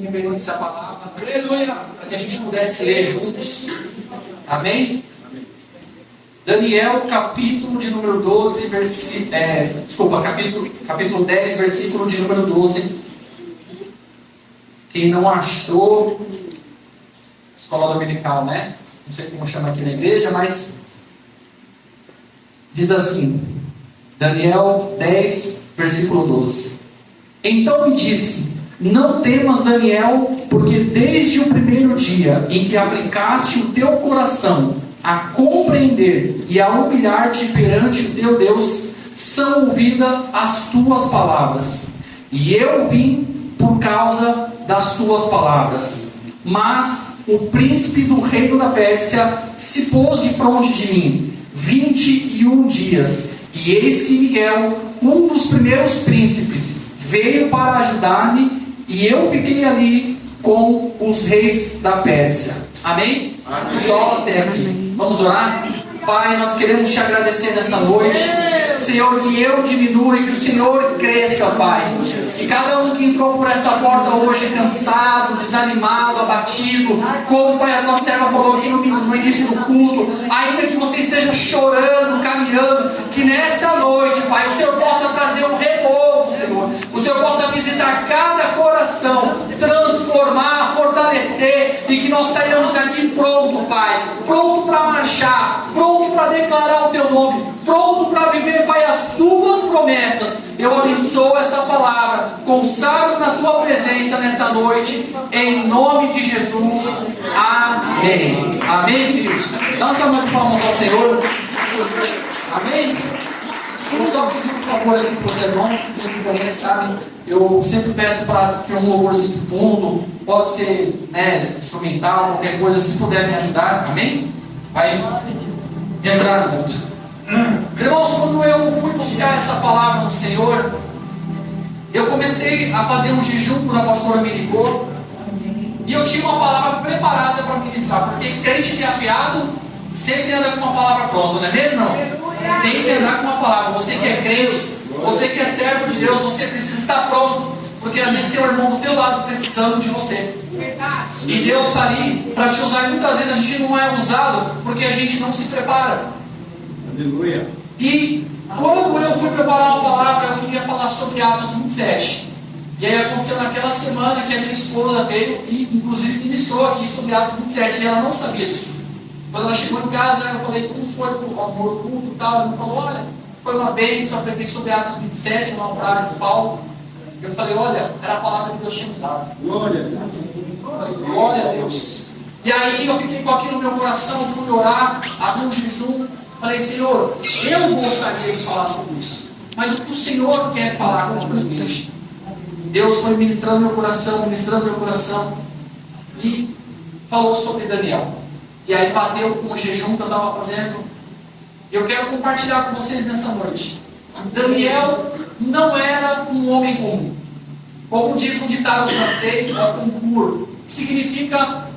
reverência essa palavra, aleluia, para que a gente pudesse ler juntos. Amém? Daniel, capítulo de número 12, capítulo 10, versículo de número 12. Quem não achou, escola dominical, né? Não sei como chama aqui na igreja, mas diz assim, Daniel 10, versículo 12. Então me disse: não temas, Daniel, porque desde o primeiro dia em que aplicaste o teu coração a compreender e a humilhar-te perante o teu Deus, são ouvidas as tuas palavras. E eu vim por causa das tuas palavras. Mas o príncipe do reino da Pérsia se pôs defronte de mim 21 dias. E eis que Miguel, um dos primeiros príncipes, veio para ajudar-me, e eu fiquei ali com os reis da Pérsia. Amém? Amém. Só até aqui. Vamos orar? Pai, nós queremos te agradecer nessa noite. Senhor, que eu diminua e que o Senhor cresça, Pai. E cada um que entrou por essa porta hoje cansado, desanimado, abatido, como, Pai, a tua serva falou aqui no início do culto, ainda que você esteja chorando, caminhando, que nessa noite, Pai, o Senhor possa trazer um renovo, Senhor. O Senhor possa visitar cada coração, transformar, fortalecer, e que nós saiamos daqui pronto, Pai, pronto para marchar, pronto para declarar o teu nome, pronto para viver, Pai, as tuas promessas. Eu abençoo essa palavra, consagro na tua presença nessa noite, em nome de Jesus. Amém. Amém, queridos? Dá uma salva de palmas ao Senhor. Amém. Eu só pedir por favor aqui para os irmãos, que também sabem, eu sempre peço para que um louvorzinho de fundo, pode ser, né, instrumental, qualquer coisa, se puder me ajudar, amém? Vai me ajudar muito. Irmãos, quando eu fui buscar essa palavra no Senhor, eu comecei a fazer um jejum quando a pastora me ligou, e eu tinha uma palavra preparada para ministrar, porque crente que é afiado sempre anda com uma palavra pronta, não é mesmo? Não? Tem que andar com uma palavra. Você que é crente, você que é servo de Deus, você precisa estar pronto, porque às vezes tem um irmão do teu lado precisando de você. E Deus está ali para te usar, e muitas vezes a gente não é usado porque a gente não se prepara. Aleluia. E quando eu fui preparar uma palavra, eu queria falar sobre Atos 27. E aí aconteceu naquela semana que a minha esposa veio e inclusive ministrou aqui sobre Atos 27, e ela não sabia disso. Quando ela chegou em casa, eu falei, como foi o culto e tal? Ela me falou, olha, foi uma bênção, eu preguei sobre Atos 27, uma frase de Paulo. Eu falei, olha, era a palavra que Deus tinha me dado. Glória a Deus. Falei, glória a Deus. E aí eu fiquei com aquilo no meu coração, fui orar, abri um jejum. Falei, Senhor, eu gostaria de falar sobre isso, mas o que o Senhor quer falar com a igreja? Deus foi ministrando meu coração, e falou sobre Daniel. E aí bateu com o jejum que eu estava fazendo. Eu quero compartilhar com vocês nessa noite. Daniel não era um homem comum. Como diz um ditado francês, concours, que significa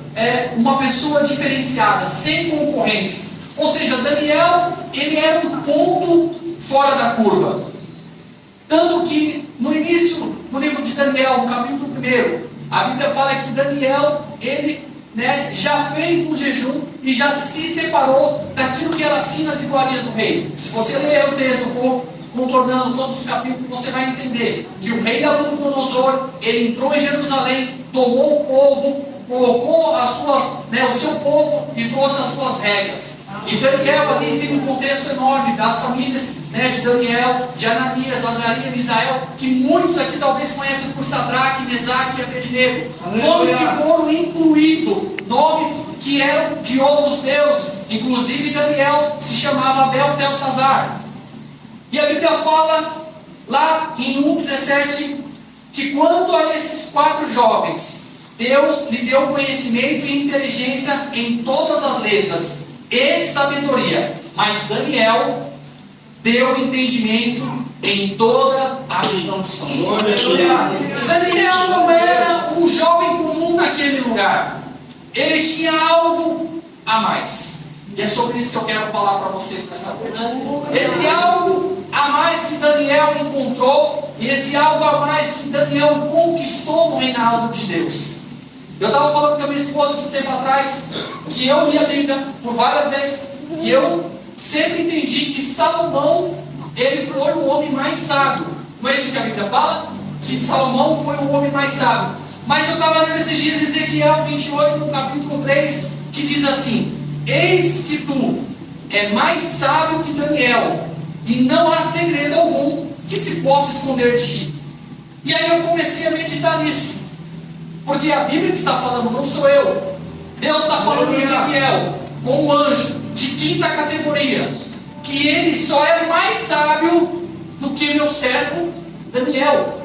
uma pessoa diferenciada, sem concorrência. Ou seja, Daniel, ele era um ponto fora da curva. Tanto que no início do livro de Daniel, no capítulo 1, a Bíblia fala que Daniel, ele já fez um jejum e já se separou daquilo que eram as finas iguarias do rei. Se você ler o texto contornando todos os capítulos, você vai entender que o rei Nabucodonosor, ele entrou em Jerusalém, tomou o povo, colocou o seu povo e trouxe as suas regras. E Daniel ali tem um contexto enorme das famílias, de Daniel, de Ananias, Azarias, Misael, que muitos aqui talvez conhecem por Sadraque, Mesaque e Abednego. Nomes que foram incluídos, nomes que eram de outros deuses. Inclusive Daniel se chamava Beltesazar. E a Bíblia fala lá em 1,17 que quanto a esses 4 jovens, Deus lhe deu conhecimento e inteligência em todas as letras e sabedoria, mas Daniel deu entendimento em toda a visão dos sonhos. Daniel não era um jovem comum naquele lugar. Ele tinha algo a mais. E é sobre isso que eu quero falar para vocês nessa noite. Esse algo a mais que Daniel encontrou, e esse algo a mais que Daniel conquistou no reinado de Deus. Eu estava falando com a minha esposa esse tempo atrás, que eu li a Bíblia por várias vezes, e eu sempre entendi que Salomão, ele foi o homem mais sábio. Não é isso que a Bíblia fala? Que Salomão foi o homem mais sábio. Mas eu estava lendo esses dias Ezequiel 28, no capítulo 3, que diz assim: eis que tu é mais sábio que Daniel, e não há segredo algum que se possa esconder de ti. E aí eu comecei a meditar nisso, porque a Bíblia que está falando, não sou eu. Deus está falando em Ezequiel, com um anjo de quinta categoria, que ele só é mais sábio do que meu servo Daniel.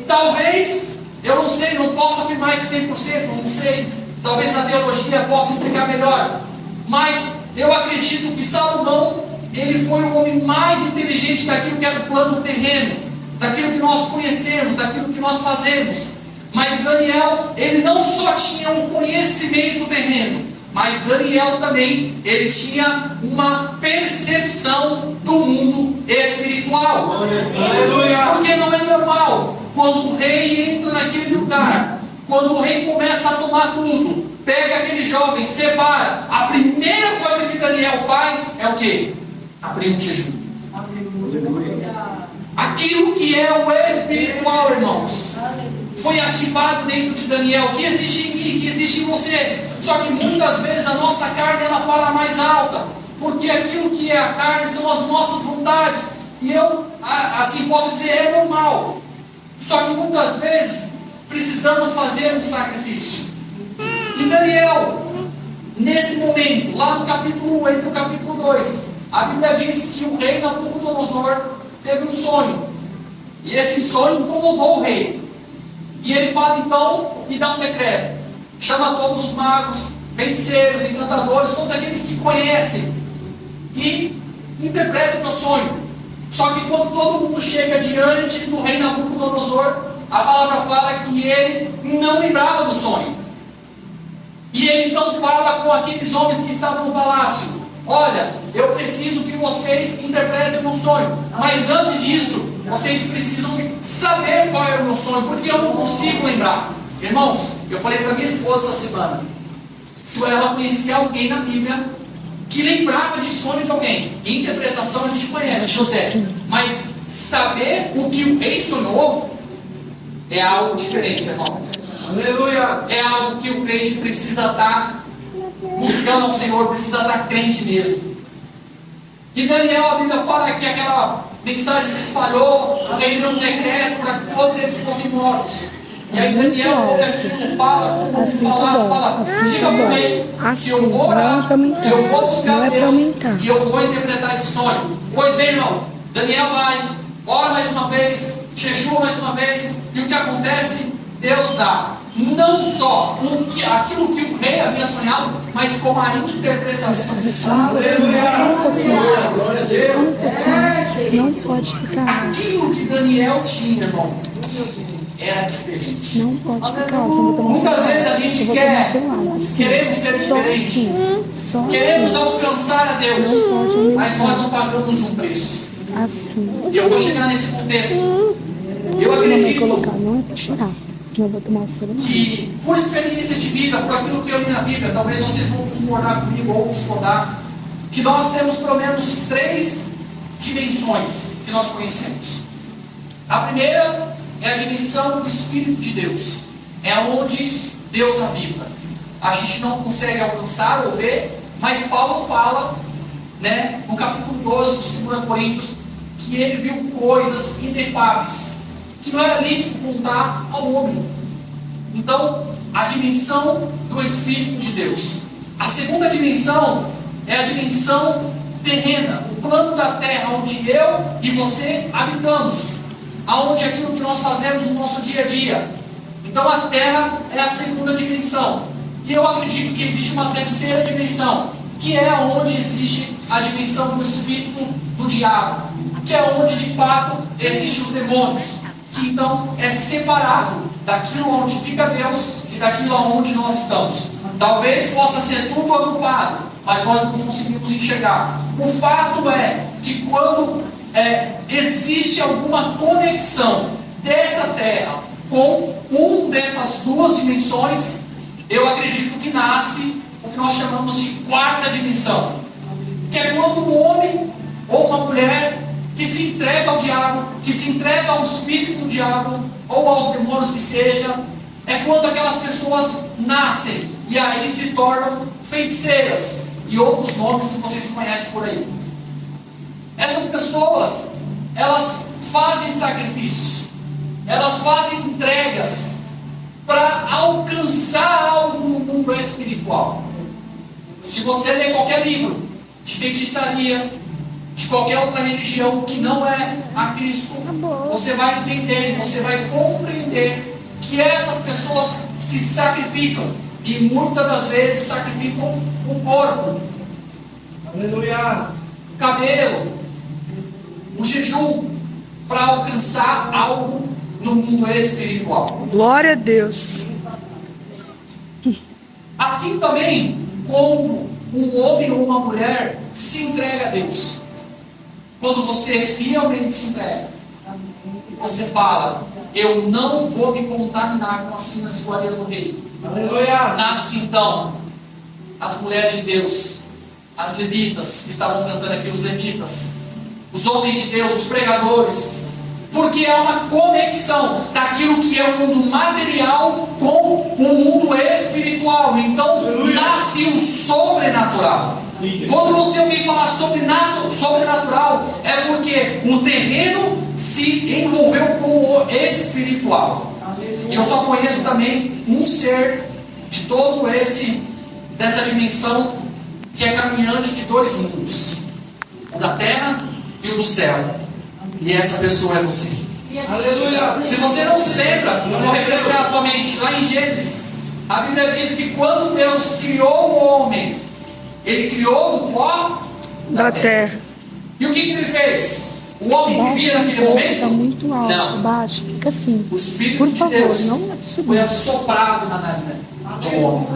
Talvez, eu não sei, não posso afirmar isso 100%, não sei. Talvez na teologia possa explicar melhor. Mas eu acredito que Salomão, ele foi o homem mais inteligente daquilo que era o plano terreno, daquilo que nós conhecemos, daquilo que nós fazemos. Mas Daniel, ele não só tinha um conhecimento terreno, mas Daniel também, ele tinha uma percepção do mundo espiritual. Porque não é normal, quando o rei entra naquele lugar, quando o rei começa a tomar tudo, pega aquele jovem, separa, a primeira coisa que Daniel faz é o quê? Abrir um jejum. Aquilo que é o espiritual, irmãos, foi ativado dentro de Daniel, que existe em mim, que existe em você. Só que muitas vezes a nossa carne, ela fala mais alta, porque aquilo que é a carne são as nossas vontades. E eu, assim posso dizer, é normal. Só que muitas vezes precisamos fazer um sacrifício. E Daniel, nesse momento, lá no capítulo 1, entre o capítulo 2, a Bíblia diz que o rei Nabucodonosor teve um sonho. E esse sonho incomodou o rei. E ele fala então e dá um decreto. Chama todos os magos, feiticeiros, encantadores, todos aqueles que conhecem, e interpreta o meu sonho. Só que quando todo mundo chega diante do rei Nabucodonosor, a palavra fala que ele não lembrava do sonho. E ele então fala com aqueles homens que estavam no palácio: olha, eu preciso que vocês interpretem o meu sonho, mas antes disso, vocês precisam saber qual é o meu sonho, porque eu não consigo lembrar. Irmãos, eu falei para minha esposa essa semana, se ela conhecia alguém na Bíblia que lembrava de sonho de alguém. Interpretação a gente conhece, José, mas saber o que o rei sonhou é algo diferente, irmão. Aleluia! É algo que o crente precisa estar buscando ao Senhor, precisa estar crente mesmo. E Daniel, a Bíblia fala que aquela mensagem se espalhou, o rei deu um decreto para que todos eles fossem mortos. E aí Daniel ouve aquilo, fala, diga para o rei que eu vou orar, que eu vou buscar Deus e eu vou interpretar esse sonho. Pois bem, irmão, Daniel vai, ora mais uma vez, jejua mais uma vez, e o que acontece? Deus dá não só aquilo que o rei havia sonhado, mas como a interpretação do sonho. Glória a Deus! Não pode ficar. Aquilo que Daniel tinha, irmão, era diferente. Não pode ficar. Muitas vezes a gente queremos ser diferentes, queremos alcançar a Deus, mas nós não pagamos um preço. Assim. E eu vou chegar nesse contexto. Eu acredito Não é para chorar. Eu vou tomar o celular. que, por experiência de vida, por aquilo que eu li na Bíblia, talvez vocês vão concordar comigo ou discordar, que nós temos pelo menos 3 dimensões que nós conhecemos. A primeira é a dimensão do Espírito de Deus. É onde Deus habita. A gente não consegue alcançar ou ver, mas Paulo fala, no capítulo 12 de 2 Coríntios, que ele viu coisas inefáveis, que não era lícito contar ao homem. Então, a dimensão do Espírito de Deus. A segunda dimensão é a dimensão terrena, o plano da terra, onde eu e você habitamos, aonde é aquilo que nós fazemos no nosso dia a dia. Então a terra é a segunda dimensão. E eu acredito que existe uma terceira dimensão, que é onde existe a dimensão do espírito do diabo, que é onde de fato existem os demônios, que então é separado daquilo onde fica Deus e daquilo onde nós estamos. Talvez possa ser tudo agrupado, mas nós não conseguimos enxergar. O fato é que quando existe alguma conexão dessa terra com uma dessas duas dimensões, eu acredito que nasce o que nós chamamos de quarta dimensão, que é quando um homem ou uma mulher que se entrega ao diabo, que se entrega ao espírito do diabo, ou aos demônios que seja, é quando aquelas pessoas nascem, e aí se tornam feiticeiras, e outros nomes que vocês conhecem por aí. Essas pessoas, elas fazem sacrifícios, elas fazem entregas, para alcançar algo no mundo espiritual. Se você ler qualquer livro de feitiçaria, de qualquer outra religião que não é a Cristo, você vai entender, você vai compreender que essas pessoas se sacrificam, e muitas das vezes sacrificam o corpo, Aleluia. o cabelo, o jejum, para alcançar algo no mundo espiritual. Glória a Deus. Assim também como um homem ou uma mulher se entrega a Deus. Quando você fielmente se entrega, você fala: eu não vou me contaminar com as finas iguarias do rei. Aleluia. Nasce então as mulheres de Deus, as levitas, que estavam cantando aqui, os levitas, os homens de Deus, os pregadores, porque é uma conexão daquilo que é o mundo material com o mundo espiritual. Então nasce o sobrenatural. Quando você ouvir falar sobrenatural, é porque o terreno se envolveu com o espiritual. E eu só conheço também um ser de todo dessa dimensão, que é caminhante de dois mundos, o da terra e o do céu. E essa pessoa é você. Aleluia. Se você não se lembra, eu vou refrescar a tua mente. Lá em Gênesis, a Bíblia diz que quando Deus criou o homem, Ele criou o pó Da terra. E o que ele fez? O homem que via naquele momento? Tá muito alto, Não. baixo, fica assim. O Espírito Por de favor, Deus não subir. foi assoprado na narina do homem.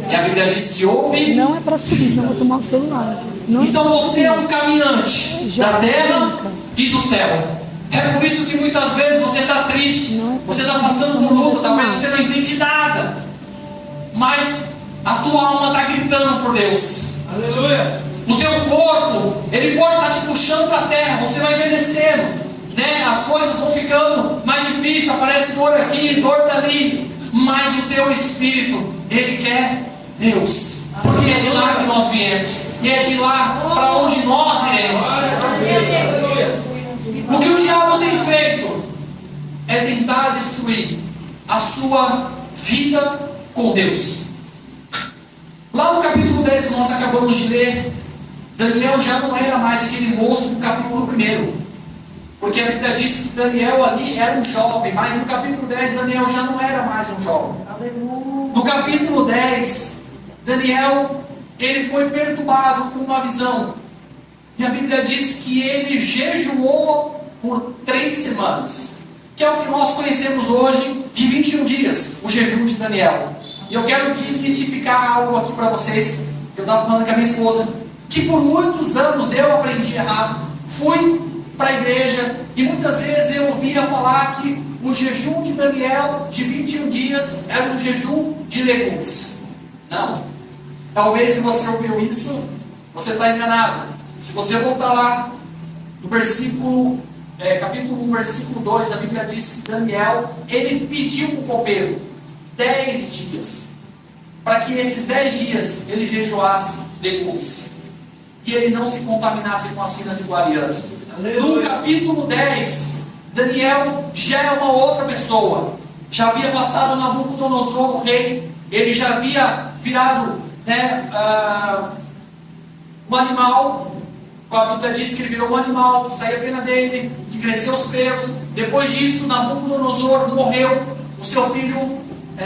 E a Bíblia diz que houve. Não é para subir, senão eu vou tomar o celular. Não Então pra você é subir. um caminhante Já da terra brinca. e do céu. É por isso que muitas vezes você está triste, Não é você está passando por luta, talvez você não entende nada, mas a tua alma está gritando por Deus. Aleluia. O teu corpo, ele pode estar te puxando para a terra, você vai envelhecendo, né? As coisas vão ficando mais difíceis, aparece dor aqui, dor dali, mas o teu espírito, ele quer Deus, porque é de lá que nós viemos, e é de lá para onde nós iremos. O que o diabo tem feito é tentar destruir a sua vida com Deus. Lá no capítulo 10 que nós acabamos de ler, Daniel já não era mais aquele moço do capítulo 1, porque a Bíblia diz que Daniel ali era um jovem, mas no capítulo 10 Daniel já não era mais um jovem. No capítulo 10, Daniel, ele foi perturbado com uma visão, e a Bíblia diz que ele jejuou por 3 semanas, que é o que nós conhecemos hoje de 21 dias, o jejum de Daniel. E eu quero desmistificar algo aqui para vocês. Eu estava falando com a minha esposa, que por muitos anos eu aprendi errado, fui para a igreja e muitas vezes eu ouvia falar que o jejum de Daniel de 21 dias era um jejum de legumes. Não. Talvez se você ouviu isso, você está enganado. Se você voltar lá no versículo, capítulo 1, versículo 2, a Bíblia diz que Daniel, ele pediu para o copeiro 10 dias, para que esses 10 dias ele jejuasse legumes, e ele não se contaminasse com as finas iguarias. No capítulo 10, Daniel já é uma outra pessoa, já havia passado Nabucodonosor, o rei, ele já havia virado um animal. A Bíblia diz que ele virou um animal, que saía a pena dele, que cresceu os pelos. Depois disso, Nabucodonosor morreu, o seu filho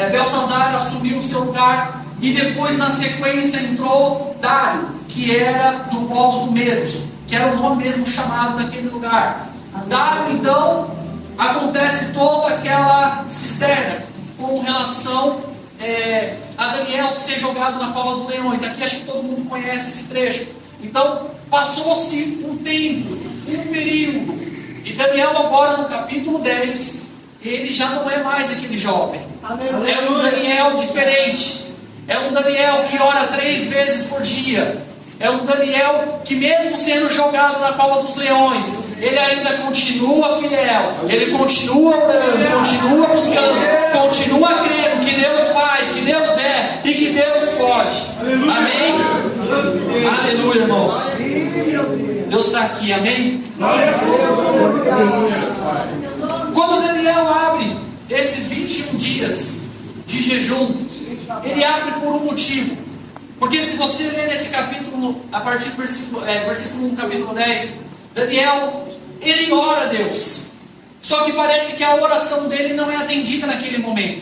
Belsazar assumiu o seu lugar, e depois na sequência entrou Dário, que era do povo dos Medos, que era o nome mesmo chamado daquele lugar. Dário, então, acontece toda aquela cisterna com relação a Daniel ser jogado na cova dos leões. Aqui acho que todo mundo conhece esse trecho. Então, passou-se um tempo, um período. E Daniel agora no capítulo 10, ele já não é mais aquele jovem. É um Daniel diferente. É um Daniel que ora 3 vezes por dia. É um Daniel que, mesmo sendo jogado na cova dos leões, ele ainda continua fiel, ele continua orando, continua buscando, continua crendo que Deus faz, que Deus é e que Deus pode. Amém? Aleluia, irmãos. Deus está aqui, amém? Quando Daniel abre esses 21 dias de jejum, ele abre por um motivo. Porque se você ler nesse capítulo, a partir do versículo 1, capítulo 10, Daniel, ele ora a Deus. Só que parece que a oração dele não é atendida naquele momento.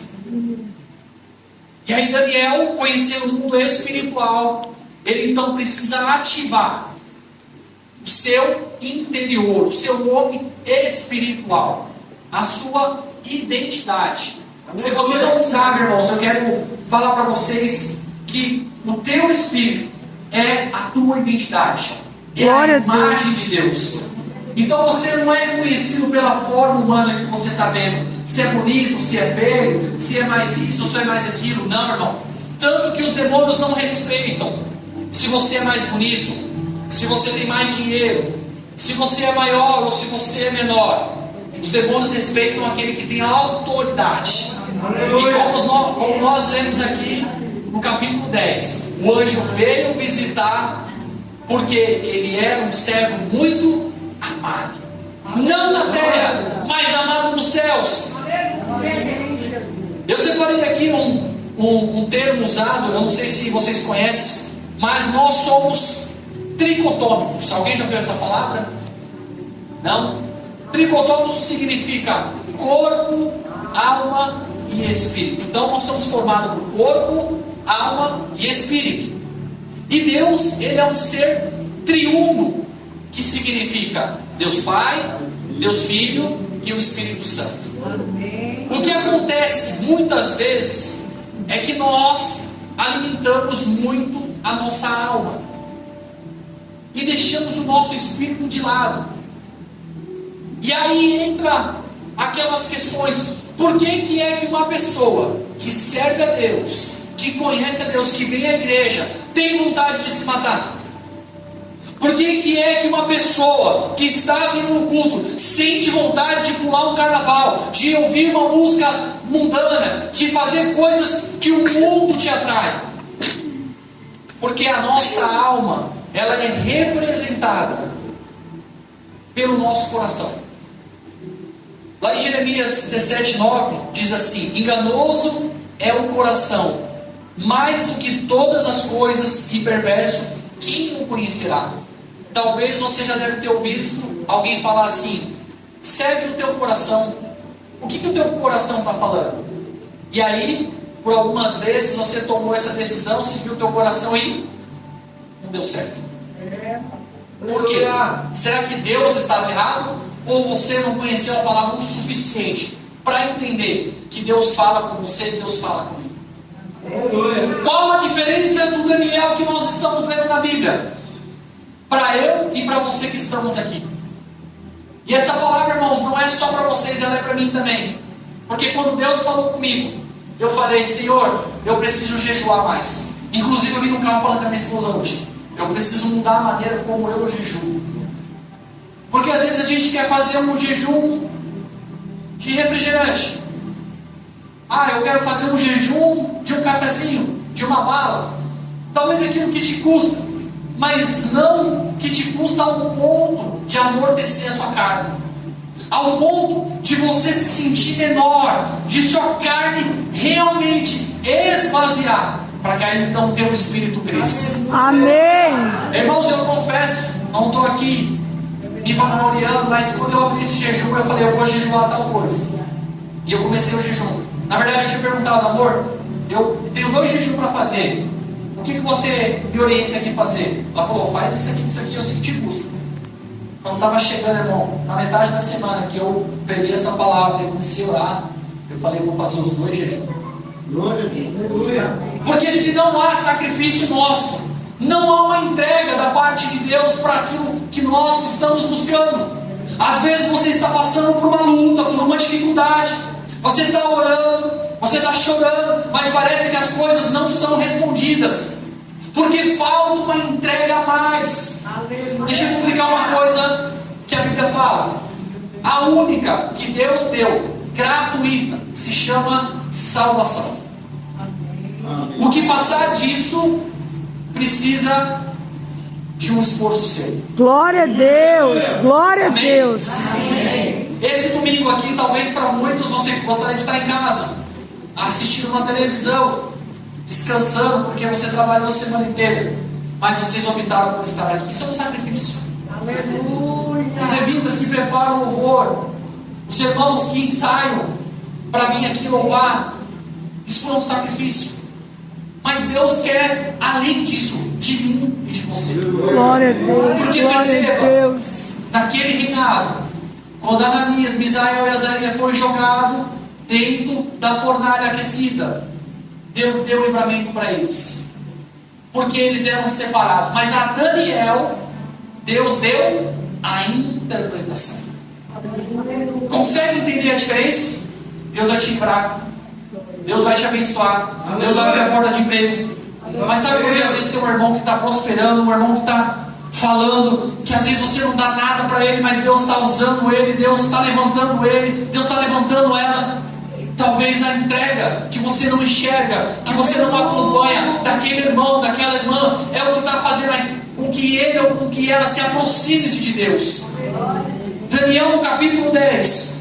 E aí Daniel, conhecendo o mundo espiritual, ele então precisa ativar o seu interior, o seu homem espiritual, a sua identidade. Se você não sabe, irmãos, eu quero falar para vocês que o teu espírito é a tua identidade, é a imagem de Deus. Então você não é conhecido pela forma humana que você está vendo, se é bonito, se é feio, se é mais isso ou se é mais aquilo. Não, irmão. Tanto que os demônios não respeitam se você é mais bonito, se você tem mais dinheiro, se você é maior ou se você é menor. Os demônios respeitam aquele que tem a autoridade. E como nós lemos aqui no capítulo 10, o anjo veio visitar porque ele era um servo muito amado, não na terra, mas amado nos céus. Eu separei aqui um termo usado, eu não sei se vocês conhecem, mas nós somos tricotômicos. Alguém já viu essa palavra? Não? Tricotômicos significa corpo, alma e espírito. Então nós somos formados por corpo, alma e espírito. E Deus, ele é um ser triuno, que significa Deus Pai, Deus Filho e o Espírito Santo. O que acontece muitas vezes é que nós alimentamos muito a nossa alma e deixamos o nosso espírito de lado. E aí entra aquelas questões: por que é que uma pessoa que serve a Deus, que conhece a Deus, que vem à igreja, tem vontade de se matar? Por que é que uma pessoa que está vindo no culto sente vontade de pular um carnaval, de ouvir uma música mundana, de fazer coisas que o mundo te atrai? Porque a nossa alma, ela é representada pelo nosso coração. Lá em Jeremias 17:9 diz assim: enganoso é o coração, mais do que todas as coisas, e perverso, quem o conhecerá? Talvez você já deve ter ouvido alguém falar assim: segue o teu coração. O que o teu coração está falando? E aí, por algumas vezes você tomou essa decisão, seguiu o teu coração e não deu certo. Por quê? Será que Deus estava errado? Ou você não conheceu a palavra o suficiente para entender que Deus fala com você e Deus fala comigo? Qual a diferença do Daniel que nós estamos lendo na Bíblia? Para eu e para você que estamos aqui. E essa palavra, irmãos, não é só para vocês, ela é para mim também. Porque quando Deus falou comigo, eu falei: Senhor, eu preciso jejuar mais. Inclusive eu vim no carro falando com a minha esposa hoje: eu preciso mudar a maneira como eu jejuo. Porque às vezes a gente quer fazer um jejum de refrigerante. Eu quero fazer um jejum de um cafezinho, de uma bala. Talvez aquilo que te custa, mas não que te custa ao ponto de amortecer a sua carne, ao ponto de você se sentir menor, de sua carne realmente esvaziar, para que aí então o teu espírito cresça. Amém. Irmãos, eu confesso, não estou aqui me vangloriando, mas quando eu abri esse jejum, eu falei: eu vou jejuar tal coisa. E eu comecei o jejum. Na verdade, eu tinha perguntado: amor, eu tenho 2 jejuns para fazer, o que você me orienta aqui a fazer? Ela falou: faz isso aqui, eu sei que te custa. Quando estava chegando, irmão, na metade da semana que eu peguei essa palavra e comecei a orar, eu falei: vou fazer os 2 jejuns. Aleluia. Porque se não há sacrifício nosso, não há uma entrega da parte de Deus para aquilo que nós estamos buscando. Às vezes você está passando por uma luta, por uma dificuldade, você está orando, você está chorando, mas parece que as coisas não são respondidas, porque falta uma entrega a mais. Deixa eu explicar uma coisa que a Bíblia fala. A única que Deus deu, gratuita, se chama salvação. O que passar disso precisa de um esforço seu. Glória a Deus. Glória a Amém? Deus. Esse domingo aqui, talvez para muitos você gostaria de estar em casa, assistindo uma televisão, descansando, porque você trabalhou a semana inteira, mas vocês optaram por estar aqui. Isso é um sacrifício. Os levitas que preparam o louvor, os irmãos que ensaiam para vir aqui louvar, isso foi um sacrifício. Mas Deus quer, além disso, de mim e de você. Glória a Deus. Porque Glória a perceba, Deus. naquele reinado, quando Ananias, Misael e Azarias foram jogados dentro da fornalha aquecida, Deus deu livramento para eles, porque eles eram separados. Mas a Daniel, Deus deu a interpretação. Consegue entender a diferença? Deus vai te livrar, Deus vai te abençoar, Deus vai abrir a porta de emprego. Mas sabe por que às vezes tem um irmão que está prosperando, um irmão que está falando, que às vezes você não dá nada para ele, mas Deus está usando ele, Deus está levantando ele, Deus está levantando ela. Talvez a entrega que você não enxerga, que você não acompanha, daquele irmão, daquela irmã, é o que está fazendo com que ele ou com que ela se aproxime-se de Deus. Daniel, no capítulo 10,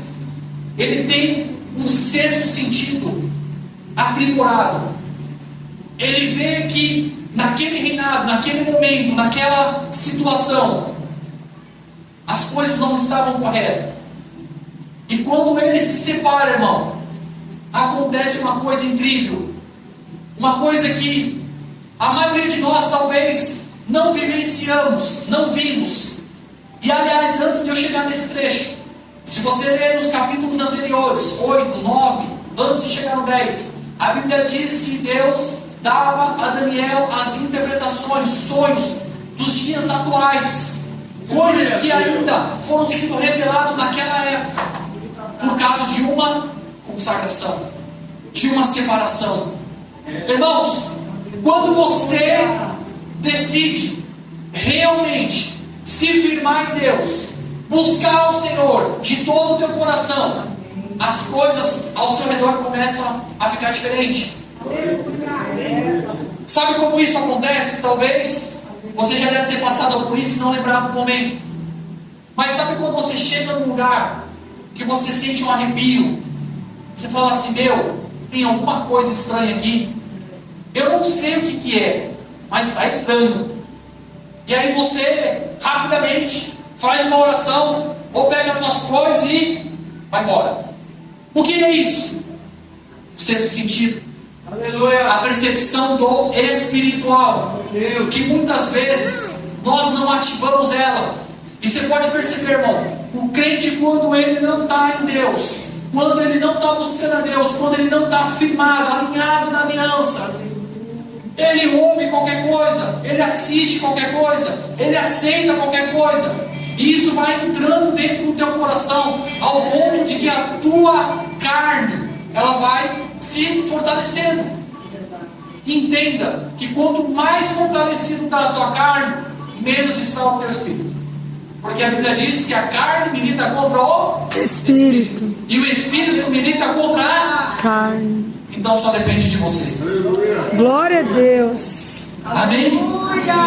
ele tem um sexto sentido aprimorado. Ele vê que naquele reinado, naquele momento, naquela situação, as coisas não estavam corretas. E quando ele se separa, irmão, acontece uma coisa incrível, uma coisa que a maioria de nós talvez não vivenciamos, não vimos. E aliás, antes de eu chegar nesse trecho, se você ler nos capítulos anteriores, 8, 9, antes de chegar no 10, a Bíblia diz que Deus dava a Daniel as interpretações, sonhos dos dias atuais, coisas que ainda foram sendo reveladas naquela época, por causa de uma consagração, de uma separação. Irmãos, quando você decide realmente se firmar em Deus, buscar o Senhor de todo o teu coração, as coisas ao seu redor começam a ficar diferentes. Sabe como isso acontece? Talvez você já deve ter passado por isso e não lembrava do momento. Mas sabe quando você chega num lugar que você sente um arrepio? Você fala assim: meu, tem alguma coisa estranha aqui. Eu não sei o que é, mas está estranho. E aí você rapidamente faz uma oração, ou pega as suas coisas e vai embora. O que é isso? O sexto sentido. Aleluia. A percepção do espiritual, que muitas vezes nós não ativamos ela. E você pode perceber, irmão, o crente, quando ele não está em Deus, quando ele não está buscando a Deus, quando ele não está firmado, alinhado na aliança, ele ouve qualquer coisa, ele assiste qualquer coisa, ele aceita qualquer coisa, e isso vai entrando dentro do teu coração, ao ponto de que a tua carne, ela vai se fortalecendo. Entenda que quanto mais fortalecido está a tua carne, menos está o teu espírito. Porque a Bíblia diz que a carne milita contra o Espírito. e o espírito milita contra a Carne. Então só depende de você. Glória a Deus. Amém?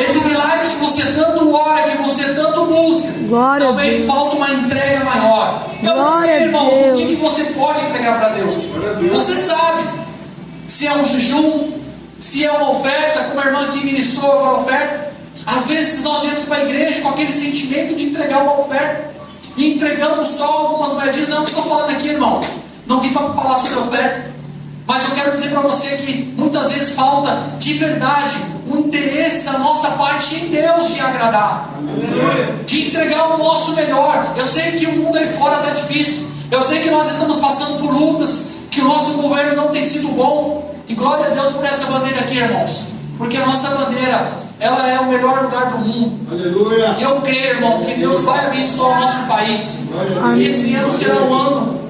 Esse milagre que você tanto ora, que você tanto busca, Glória talvez a Deus. falta uma entrega maior. Eu não Glória sei, a irmãos, o que Deus. você pode entregar para Deus. Você sabe se é um jejum, se é uma oferta, como a irmã aqui ministrou agora a oferta. Às vezes nós viemos para a igreja com aquele sentimento de entregar uma oferta, e entregamos só algumas moedinhas. Eu não estou falando aqui, irmão, não vim para falar sobre oferta, mas eu quero dizer para você que muitas vezes falta de verdade o interesse da nossa parte em Deus de agradar, de entregar o nosso melhor. Eu sei que o mundo aí fora está difícil, eu sei que nós estamos passando por lutas, que o nosso governo não tem sido bom, E glória a Deus por essa bandeira aqui, irmãos. Porque a nossa bandeira, ela é o melhor lugar do mundo. Aleluia. E eu creio, irmão, que Deus vai abençoar o nosso país. Amém. Que esse ano será um ano,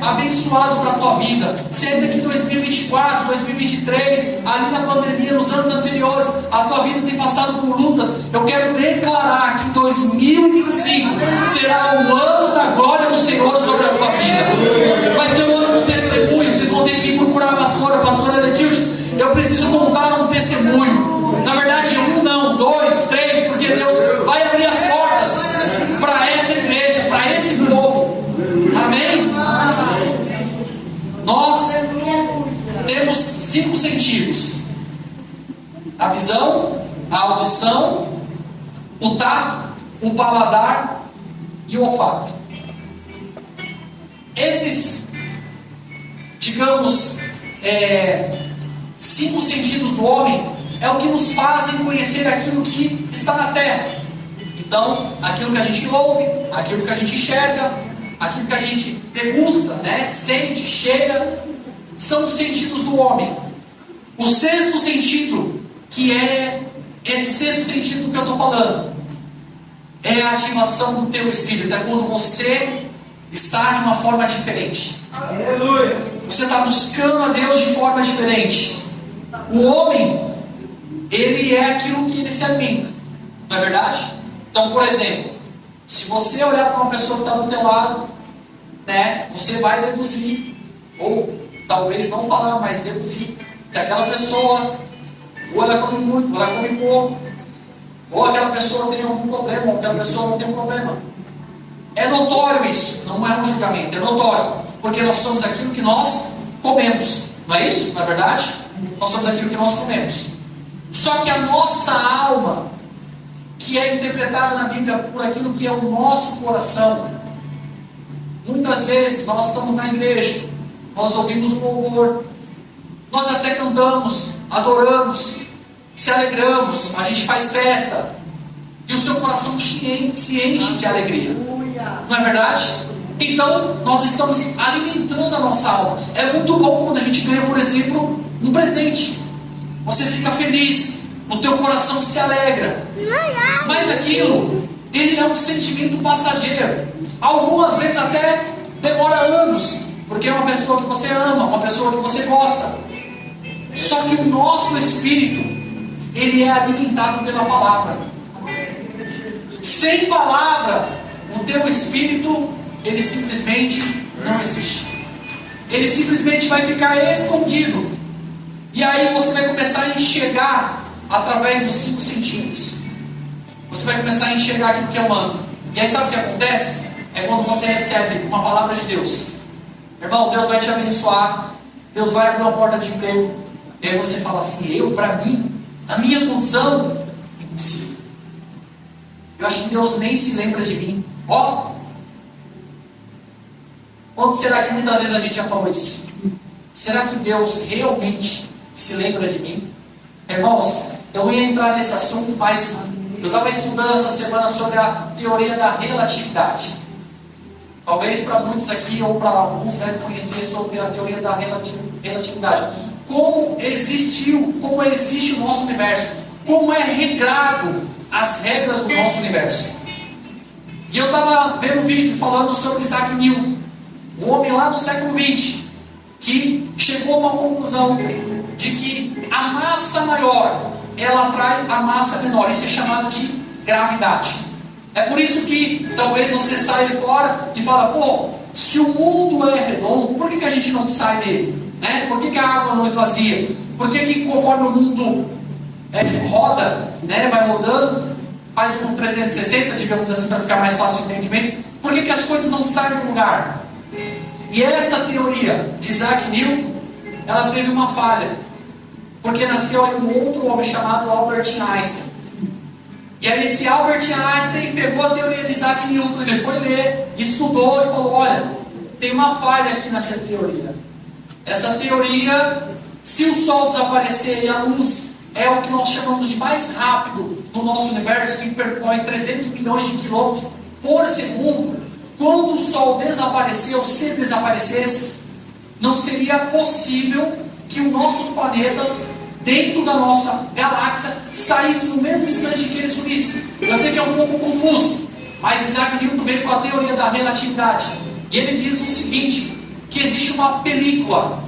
abençoado para a tua vida. Se ainda que 2024, 2023, ali na pandemia, nos anos anteriores, a tua vida tem passado por lutas, eu quero declarar que 2025 será o ano da glória do Senhor sobre a tua vida. Vai ser um ano de testemunho. Vocês vão ter que ir procurar a pastora Letilde. Eu preciso contar um testemunho. Na verdade, um não, 2, 3, porque Deus vai abrir as portas para essa igreja, para esse povo. Amém? Nós temos 5 sentidos: a visão, a audição, o tato, o paladar e o olfato. Esses, digamos, 5 sentidos do homem é o que nos fazem conhecer aquilo que está na terra. Então, aquilo que a gente ouve, aquilo que a gente enxerga, aquilo que a gente degusta, sente, cheira, são os sentidos do homem. O 6º sentido, que é esse 6º sentido que eu estou falando, é a ativação do teu espírito. É quando você está de uma forma diferente. Aleluia. Você está buscando a Deus de forma diferente. O homem, ele é aquilo que ele se alimenta, não é verdade? Então, por exemplo, se você olhar para uma pessoa que está do teu lado, você vai deduzir, ou talvez não falar, mas deduzir, que aquela pessoa, ou ela come muito, ou ela come pouco, ou aquela pessoa tem algum problema, ou aquela pessoa não tem um problema. É notório isso, não é um julgamento, é notório, porque nós somos aquilo que nós comemos, não é isso? Não é verdade? Nós somos aquilo que nós comemos. Só que a nossa alma, que é interpretada na Bíblia por aquilo que é o nosso coração, muitas vezes nós estamos na igreja, nós ouvimos um louvor, nós até cantamos, adoramos, se alegramos, a gente faz festa, e o seu coração se enche de alegria, não é verdade? Então nós estamos alimentando a nossa alma. É muito bom quando a gente ganha, por exemplo, um presente. Você fica feliz, o teu coração se alegra. Mas aquilo, ele é um sentimento passageiro. Algumas vezes até demora anos, porque é uma pessoa que você ama, uma pessoa que você gosta. Só que o nosso espírito, ele é alimentado pela palavra. Sem palavra, o teu espírito, ele simplesmente não existe. Ele simplesmente vai ficar escondido. E aí você vai começar a enxergar através dos 5 sentidos. Você vai começar a enxergar aquilo que é humano. E aí sabe o que acontece? É quando você recebe uma palavra de Deus. Irmão, Deus vai te abençoar. Deus vai abrir uma porta de emprego. E aí você fala assim: para mim, a minha condição, impossível. Eu acho que Deus nem se lembra de mim. Quando será que muitas vezes a gente já falou isso? Será que Deus realmente se lembra de mim? Irmãos, eu ia entrar nesse assunto, mas eu estava estudando essa semana sobre a teoria da relatividade. Talvez para muitos aqui, ou para alguns, devem conhecer sobre a teoria da relatividade. Como existe o nosso universo. Como é regrado as regras do nosso universo. E eu estava vendo um vídeo falando sobre Isaac Newton, um homem lá no século XX, que chegou a uma conclusão de que a massa maior, ela atrai a massa menor. Isso é chamado de gravidade. É por isso que talvez você saia fora e fala: se o mundo é redondo, por que a gente não sai dele? Por que a água não esvazia? Por que conforme o mundo roda, vai rodando, faz um 360, digamos assim, para ficar mais fácil o entendimento, por que as coisas não saem do lugar? E essa teoria de Isaac Newton, ela teve uma falha, porque nasceu um outro homem chamado Albert Einstein. E aí esse Albert Einstein pegou a teoria de Isaac Newton, ele foi ler, estudou e falou: olha, tem uma falha aqui nessa teoria. Essa teoria, se o Sol desaparecer e a luz é o que nós chamamos de mais rápido no nosso universo, que percorre 300 milhões de quilômetros por segundo, quando o Sol desaparecer ou se desaparecesse, não seria possível que os nossos planetas, dentro da nossa galáxia, saíssem no mesmo instante que ele subisse. Eu sei que é um pouco confuso, mas Isaac Newton veio com a teoria da relatividade. E ele diz o seguinte, que existe uma película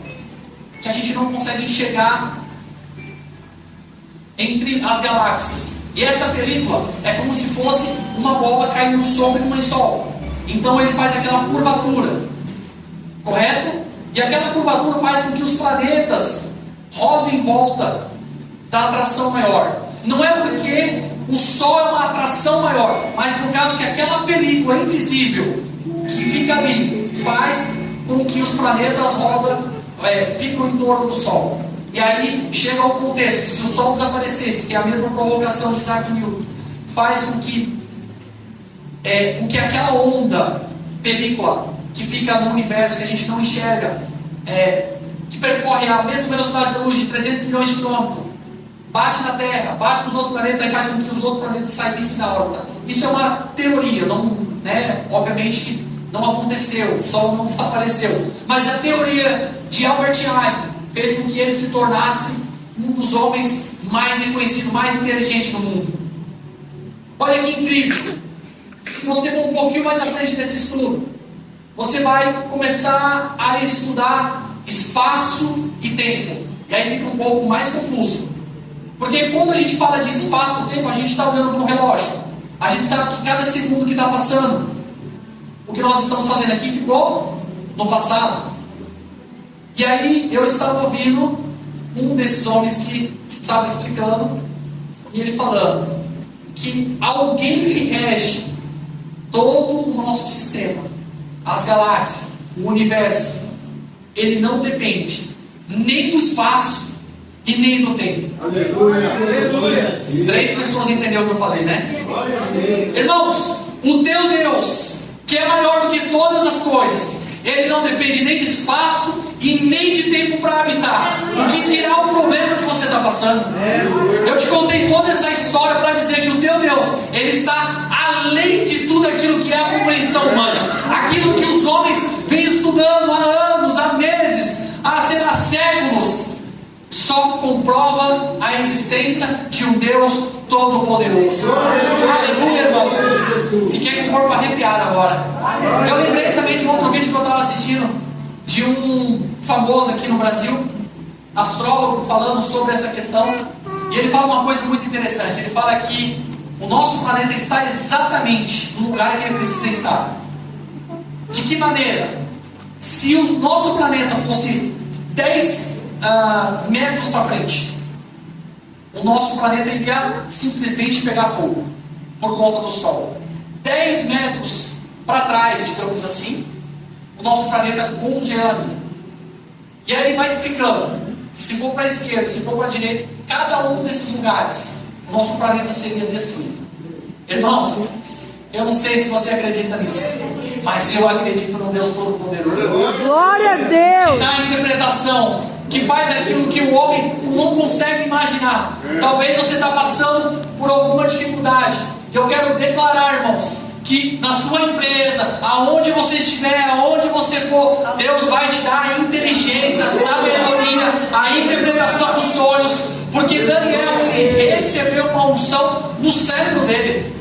que a gente não consegue enxergar entre as galáxias. E essa película é como se fosse uma bola caindo sobre um lençol. Então ele faz aquela curvatura, correto? E aquela curvatura faz com que os planetas rodem em volta da atração maior. Não é porque o Sol é uma atração maior, mas por causa que aquela película invisível que fica ali faz com que os planetas ficam em torno do Sol. E aí chega ao contexto que se o Sol desaparecesse, que é a mesma provocação de Isaac Newton, faz com que aquela onda, película, que fica no universo, que a gente não enxerga, que percorre a mesma velocidade da luz de 300 milhões de quilômetros, bate na Terra, bate nos outros planetas e faz com que os outros planetas saíssem da órbita. Isso é uma teoria, obviamente que não aconteceu, o Sol não desapareceu. Mas a teoria de Albert Einstein fez com que ele se tornasse um dos homens mais reconhecidos, mais inteligentes do mundo. Olha que incrível! Se você for um pouquinho mais à frente desse estudo, você vai começar a estudar espaço e tempo. E aí fica um pouco mais confuso. Porque quando a gente fala de espaço e tempo, a gente está olhando para um relógio. A gente sabe que cada segundo que está passando, o que nós estamos fazendo aqui ficou no passado. E aí eu estava ouvindo um desses homens que estava explicando, e ele falando que alguém que rege todo o nosso sistema, as galáxias, o universo, ele não depende nem do espaço e nem do tempo. Aleluia. Aleluia. 3 pessoas entenderam o que eu falei, né? Irmãos, o teu Deus, que é maior do que todas as coisas, ele não depende nem de espaço e nem de tempo para habitar. O que dirá o problema que você está passando? Eu te contei toda essa história para dizer que o teu Deus, ele está além de tudo aquilo que é a compreensão humana. Aquilo que os homens vêm estudando há anos, há meses, há séculos, só comprova a existência de um Deus Todo-Poderoso. Aleluia, irmãos. Fiquei com o corpo arrepiado agora. Eu lembrei também de um outro vídeo que eu estava assistindo, de um famoso aqui no Brasil, astrólogo, falando sobre essa questão. E ele fala uma coisa muito interessante. Ele fala que o nosso planeta está exatamente no lugar que ele precisa estar. De que maneira? Se o nosso planeta fosse 10 metros para frente, o nosso planeta iria simplesmente pegar fogo por conta do Sol. 10 metros para trás, digamos assim, o nosso planeta congelaria. E aí ele vai explicando que se for para a esquerda, se for para a direita, cada um desses lugares, o nosso planeta seria destruído. Irmãos, eu não sei se você acredita nisso, mas eu acredito no Deus Todo-Poderoso. Glória a Deus. Que dá a interpretação, que faz aquilo que o homem não consegue imaginar. Talvez você está passando por alguma dificuldade. Eu quero declarar, irmãos, que na sua empresa, aonde você estiver, aonde você for, Deus vai te dar a inteligência, a sabedoria, a interpretação dos sonhos, porque Daniel, ele recebeu uma unção no cérebro dele.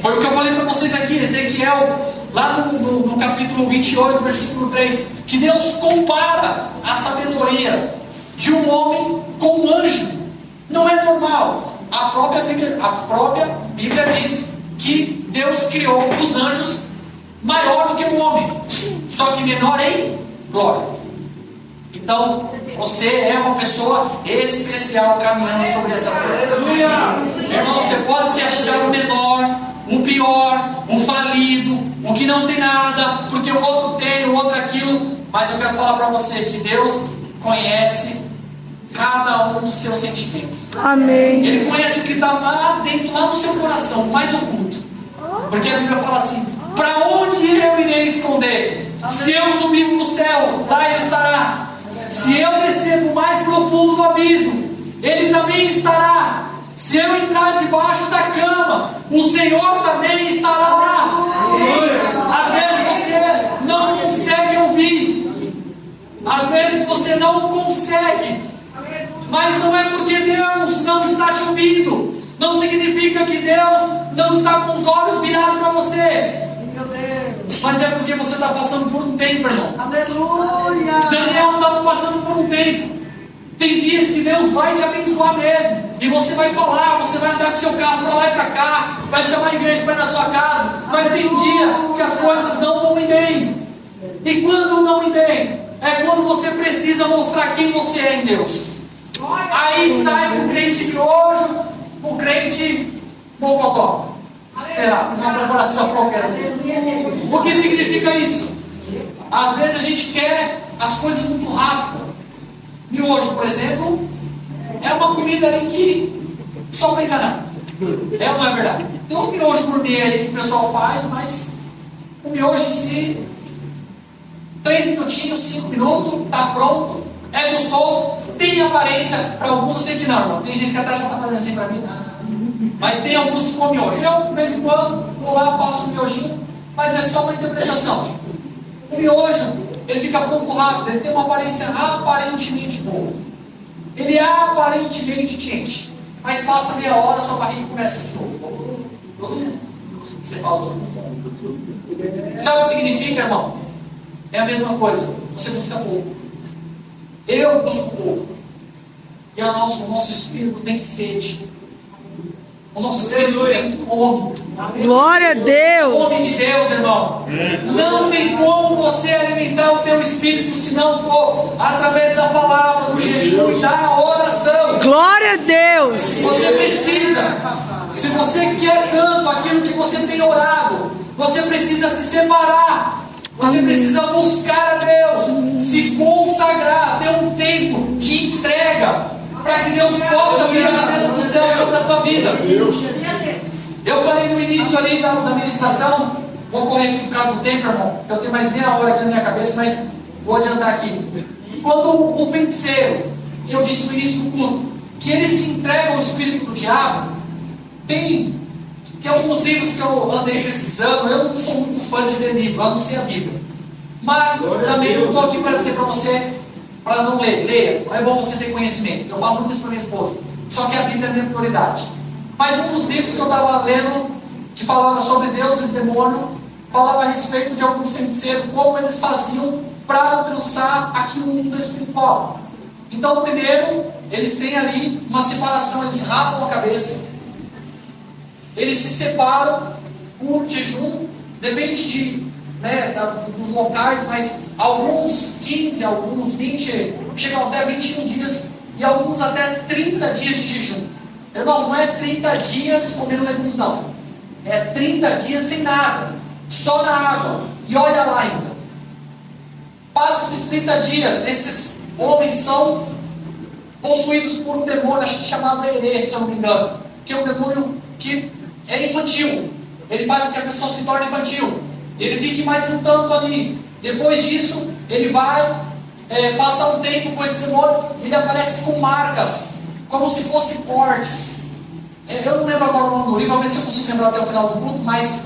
Foi o que eu falei para vocês aqui, Ezequiel, lá no capítulo 28, versículo 3, que Deus compara a sabedoria de um homem com um anjo. Não é normal. A própria Bíblia diz que Deus criou os anjos maior do que o homem, só que menor em glória. Então, você é uma pessoa especial caminhando sobre essa terra. Irmão, você pode se achar o menor, o pior, o falido, o que não tem nada, porque o outro tem, o outro aquilo. Mas eu quero falar para você que Deus conhece cada um dos seus sentimentos. Amém. Ele conhece o que está lá dentro, lá no seu coração, mais oculto. Porque a Bíblia fala assim: para onde eu irei esconder? Se eu subir para o céu, lá Ele estará. Se eu descer para o mais profundo do abismo, Ele também estará. Se eu entrar debaixo da cama, o Senhor também estará lá. Às vezes você não consegue ouvir, Às vezes você não consegue, mas não é porque Deus não está te ouvindo. Não significa que Deus não está com os olhos virados para você. Mas é porque você está passando por um tempo, irmão. Aleluia! Daniel estava passando por um tempo. Tem dias que Deus vai te abençoar mesmo. E você vai falar, você vai andar com seu carro para lá e para cá, vai chamar a igreja para ir na sua casa. Mas tem dia que as coisas não vão ir bem. E quando não ir bem, é quando você precisa mostrar quem você é em Deus. Aí sai o crente miojo, o crente mocotó. Será? Uma comparação qualquer. O que significa isso? Às vezes a gente quer as coisas muito rápido. Miojo, por exemplo, é uma comida ali que só para enganar. É ou não é verdade? Tem uns miojos gourmet aí que o pessoal faz, mas o miojo em si, 3 minutinhos, 5 minutos, está pronto, é gostoso, tem aparência. Para alguns eu sei que não, tem gente que até já está fazendo assim para mim, mas tem alguns que comem miojo. Eu, de vez em quando, vou lá, faço um miojinho, mas é só uma interpretação. O miojo, ele fica pronto rápido, ele tem uma aparência aparentemente boa. Ele aparentemente te enche, mas passa meia hora, sua barriga começa de novo. Você falou. Sabe o que significa, irmão? É a mesma coisa. Você busca pouco. Eu busco pouco. E o nosso espírito tem sede. O nosso espírito tem fome. Glória a Deus. Fome de Deus, irmão. Não tem como você alimentar o teu espírito se não for através da palavra, do jejum e da oração. Glória a Deus. Você precisa, se você quer tanto aquilo que você tem orado, você precisa se separar. Você precisa buscar a Deus, se consagrar, ter um tempo de entrega, para que Deus possa vir as janelas do céu sobre a tua vida. Eu falei no início ali da ministração, vou correr aqui por causa do tempo, irmão, eu tenho mais meia hora aqui na minha cabeça, mas vou adiantar aqui. Quando o feiticeiro, que eu disse no início do culto, que ele se entrega ao espírito do diabo, tem alguns livros que eu andei pesquisando. Eu não sou muito fã de ler livro, a não ser a Bíblia. Mas também não estou aqui para dizer para você para não ler. Leia, é bom você ter conhecimento. Eu falo muito isso para minha esposa. Só que a Bíblia é a minha prioridade. Mas um dos livros que eu estava lendo, que falava sobre deuses e demônios, falava a respeito de alguns feiticeiros, como eles faziam para alcançar aqui no mundo espiritual. Então, primeiro, eles têm ali uma separação, eles rapam a cabeça. Eles se separam por jejum, depende dos locais, mas alguns 15, alguns 20, chegam até 21 dias, e alguns até 30 dias de jejum. Não é 30 dias comendo legumes, não. É 30 dias sem nada, só na água. E olha lá ainda. Passa esses 30 dias, esses homens são possuídos por um demônio, acho que chamado Herê, se eu não me engano, que é um demônio que é infantil. Ele faz com que a pessoa se torne infantil. Ele fique mais um tanto ali. Depois disso, ele vai passar um tempo com esse demônio. Ele aparece com marcas, como se fossem cortes. Eu não lembro agora o nome do livro, vou ver se eu consigo lembrar até o final do grupo, mas...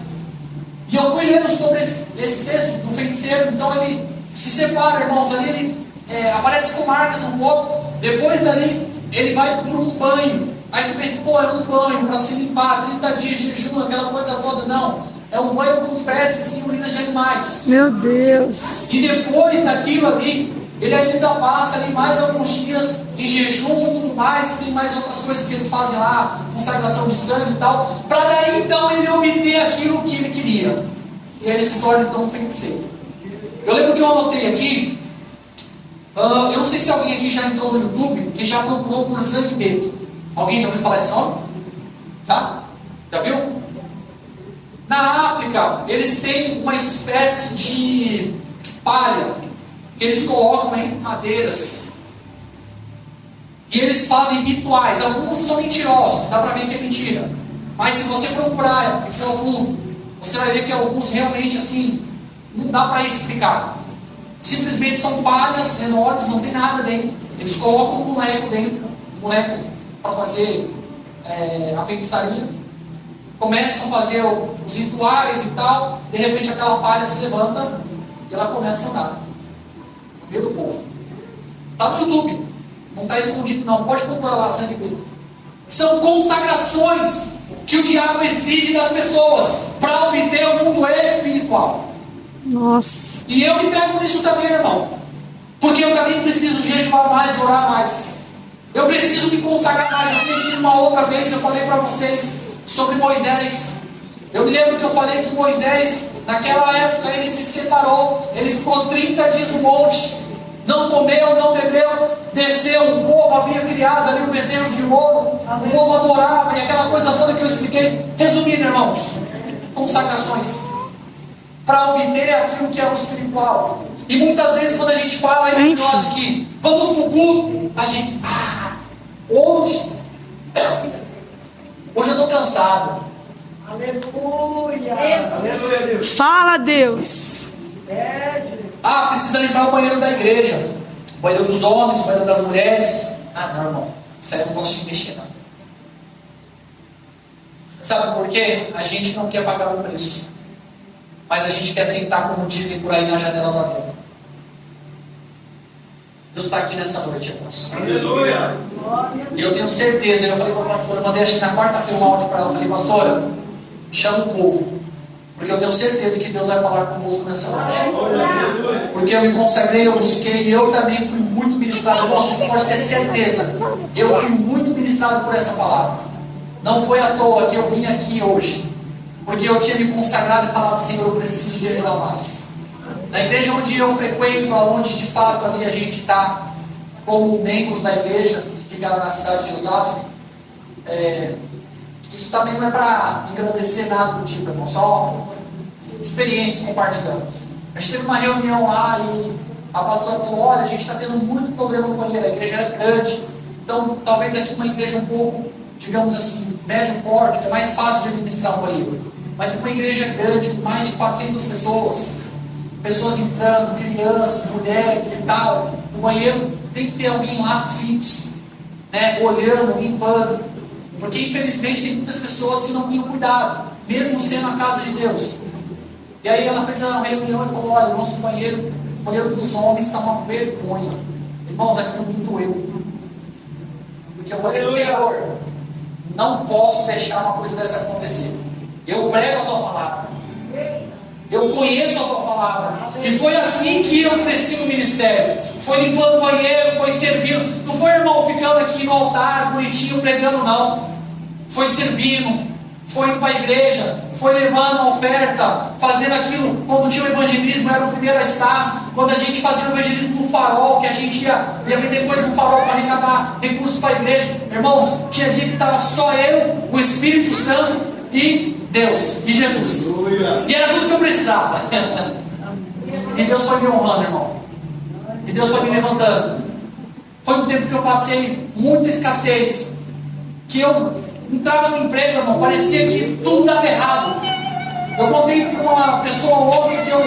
E eu fui lendo sobre esse texto do feiticeiro. Então ele se separa, irmãos, ali ele aparece com marcas no corpo. Depois dali, ele vai por um banho. Aí você pensa, é um banho para se limpar, 30 dias de jejum, aquela coisa toda. Não, é um banho com fezes e urinas de animais. Meu Deus. E depois daquilo ali, ele ainda passa ali mais alguns dias em jejum e tudo mais, e tem mais outras coisas que eles fazem lá, consagração de sangue e tal, para daí então ele obter aquilo que ele queria. E aí ele se torna então um feiticeiro. Eu lembro que eu anotei aqui, eu não sei se alguém aqui já entrou no YouTube e já procurou por Zangibeto. Alguém já ouviu falar esse nome? Já? Já viu? Na África, eles têm uma espécie de palha que eles colocam em madeiras. E eles fazem rituais. Alguns são mentirosos, dá para ver que é mentira. Mas se você procurar e for ao fundo, você vai ver que alguns realmente assim, não dá para explicar. Simplesmente são palhas menores, não tem nada dentro. Eles colocam um boneco dentro, um boneco para fazer a feitiçaria, começam a fazer os rituais e tal, de repente aquela palha se levanta e ela começa a andar. meio do povo. Está no YouTube, não está escondido não, pode procurar lá, sangue dele. São consagrações que o diabo exige das pessoas para obter o mundo espiritual. Nossa. E eu me pego nisso também, irmão. Porque eu também preciso jejuar mais, orar mais. Eu preciso me consagrar mais. Eu vim aqui uma outra vez, eu falei para vocês sobre Moisés. Eu me lembro que eu falei que Moisés, naquela época, ele se separou. Ele ficou 30 dias no monte. Não comeu, não bebeu. Desceu, o povo havia criado ali um bezerro de ouro. O povo adorava, e aquela coisa toda que eu expliquei. Resumindo, irmãos, consagrações para obter aquilo que é o espiritual. E muitas vezes quando a gente fala entre nós aqui, vamos para o culto, a gente, hoje eu estou cansado. Aleluia. Aleluia, Deus. Fala, Deus. Precisa limpar o banheiro da igreja, o banheiro dos homens, o banheiro das mulheres. Não, irmão, isso aí eu não gosto de mexer não. Sabe por quê? A gente não quer pagar o preço, mas a gente quer sentar, como dizem por aí, na janela do avião. Deus está aqui nessa noite, irmãos. Aleluia. E eu tenho certeza, eu falei para a pastora, eu mandei acho que na quarta-feira um áudio para ela, eu falei, pastora, chama o povo, porque eu tenho certeza que Deus vai falar conosco nessa noite. Porque eu me consagrei, eu busquei, e eu também fui muito ministrado. Vocês podem ter certeza, eu fui muito ministrado por essa palavra. Não foi à toa que eu vim aqui hoje, porque eu tinha me consagrado e falado, Senhor, eu preciso jejuar mais. Na igreja onde eu frequento, onde de fato ali a gente está como membros da igreja, que fica na cidade de Osasco, isso também não é para engrandecer nada do tipo, irmão, só experiências compartilhando. A gente teve uma reunião lá e a pastora falou, olha, a gente está tendo muito problema no banheiro, a igreja era grande, então talvez aqui uma igreja um pouco, digamos assim, médio porte, é mais fácil de administrar o banheiro. Mas uma igreja grande, com mais de 400 pessoas entrando, crianças, mulheres e tal, no banheiro tem que ter alguém lá fixo, né, olhando, limpando, porque infelizmente tem muitas pessoas que não têm cuidado, mesmo sendo a casa de Deus. E aí ela fez uma reunião e falou, olha, o nosso banheiro, o banheiro dos homens está uma vergonha. Irmãos, aquilo me doeu. Porque eu falei, Senhor, não posso deixar uma coisa dessa acontecer. Eu prego a tua palavra. Eu conheço a tua palavra. E foi assim que eu cresci no ministério. Foi limpando o banheiro, foi servindo. Não foi, irmão, ficando aqui no altar, bonitinho, pregando, não. Foi servindo, foi indo para a igreja, foi levando a oferta, fazendo aquilo. Quando tinha o evangelismo, eu era o primeiro a estar. Quando a gente fazia o evangelismo no farol, que a gente ia depois no farol para arrecadar recursos para a igreja. Irmãos, tinha dia que estava só eu, o Espírito Santo e Deus, e Jesus. E era tudo que eu precisava. E Deus foi me honrando, irmão. E Deus foi me levantando. Foi um tempo que eu passei muita escassez, que eu entrava no emprego, irmão, parecia que tudo dava errado. Eu contei para uma pessoa ontem que eu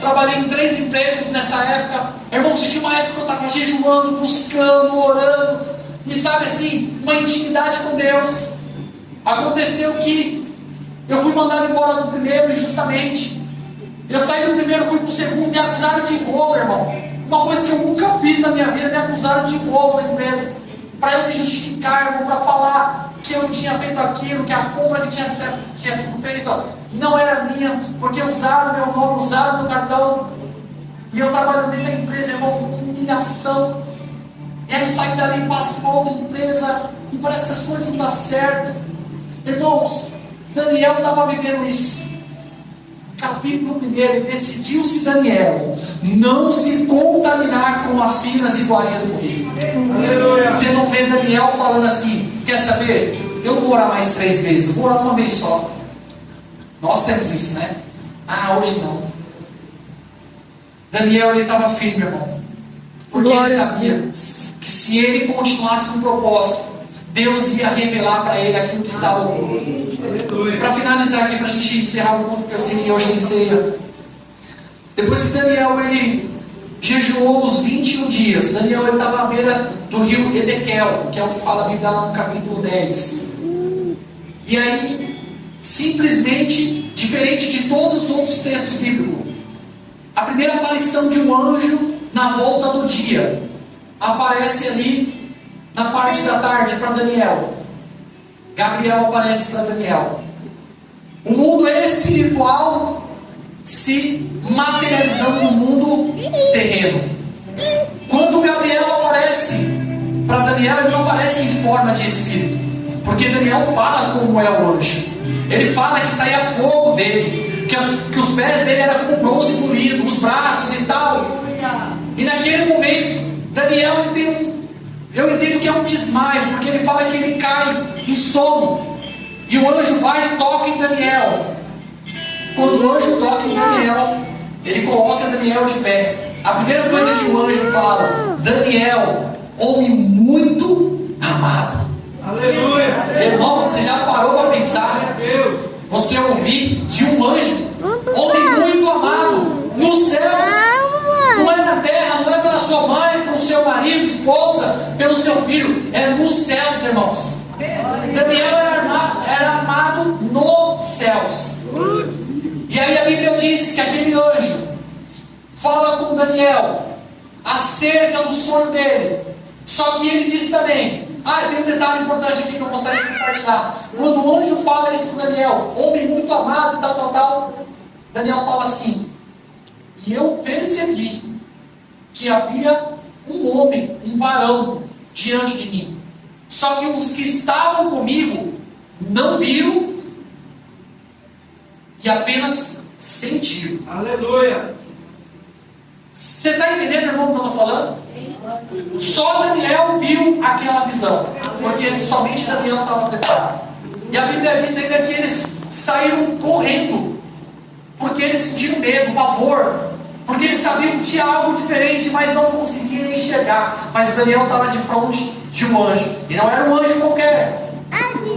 trabalhei em 3 empregos nessa época. Irmão, se tinha uma época que eu estava jejuando, buscando, orando, e sabe assim, uma intimidade com Deus. Aconteceu que eu fui mandado embora do primeiro injustamente. Eu saí do primeiro, fui para o segundo, me acusaram de roubo, irmão. Uma coisa que eu nunca fiz na minha vida, me acusaram de roubo na empresa. Para eu me justificar, irmão, para falar que eu tinha feito aquilo, que a compra que tinha sido feita não era minha, porque usaram meu nome, usaram meu cartão. E eu trabalho dentro da empresa, irmão, com humilhação. E aí eu saio dali e passo para outra empresa, e parece que as coisas não dão certo. Irmãos, Daniel estava vivendo isso. Capítulo 1, e decidiu-se Daniel não se contaminar com as finas iguarias do rei. Você não vê Daniel falando assim, quer saber? Eu vou orar mais 3 vezes, eu vou orar uma vez só. Nós temos isso, né? Hoje não. Daniel, ele estava firme, irmão. Porque ele sabia que se ele continuasse com o propósito, Deus ia revelar para ele aquilo que estava oculto. Para finalizar aqui, para a gente encerrar o ponto que eu sei que hoje tem ceia. Depois que Daniel ele jejuou os 21 dias, Daniel estava à beira do rio Edequel, que é o que fala a Bíblia lá no capítulo 10. E aí, simplesmente, diferente de todos os outros textos bíblicos, a primeira aparição de um anjo na volta do dia, aparece ali na parte da tarde para Daniel. Gabriel aparece para Daniel. O mundo espiritual se materializando no mundo terreno. Quando Gabriel aparece para Daniel, ele não aparece em forma de espírito, porque Daniel fala como é o anjo. Ele fala que saía fogo dele, que os pés dele eram com bronze polido, os braços e tal. E naquele momento, Daniel eu entendo que é um desmaio, porque ele fala que ele cai em sono. E o anjo vai e toca em Daniel. Quando o anjo toca em Daniel, ele coloca Daniel de pé. A primeira coisa que o anjo fala: Daniel, homem muito amado. Aleluia. Irmão, você já parou para pensar? Você ouvir de um anjo, homem muito amado, nos céus? Não é na terra, não é pela sua mãe, pelo seu marido, esposa, pelo seu filho, é nos céus, irmãos. Daniel era amado nos céus. E aí a Bíblia diz que aquele anjo fala com Daniel acerca do sonho dele. Só que ele diz também, tem um detalhe importante aqui que eu gostaria de compartilhar. Quando o anjo fala isso para Daniel, homem muito amado, tal, Daniel fala assim: e eu percebi que havia um homem, um varão diante de mim. Só que os que estavam comigo não viram e apenas sentiram. Aleluia. Você está entendendo, irmão, o que eu estou falando? Só Daniel viu aquela visão, porque somente Daniel estava preparado. E a Bíblia diz ainda que eles saíram correndo, porque eles sentiram medo, pavor, porque eles sabiam que tinha algo diferente, mas não conseguiam enxergar. Mas Daniel estava de frente de um anjo, e não era um anjo qualquer.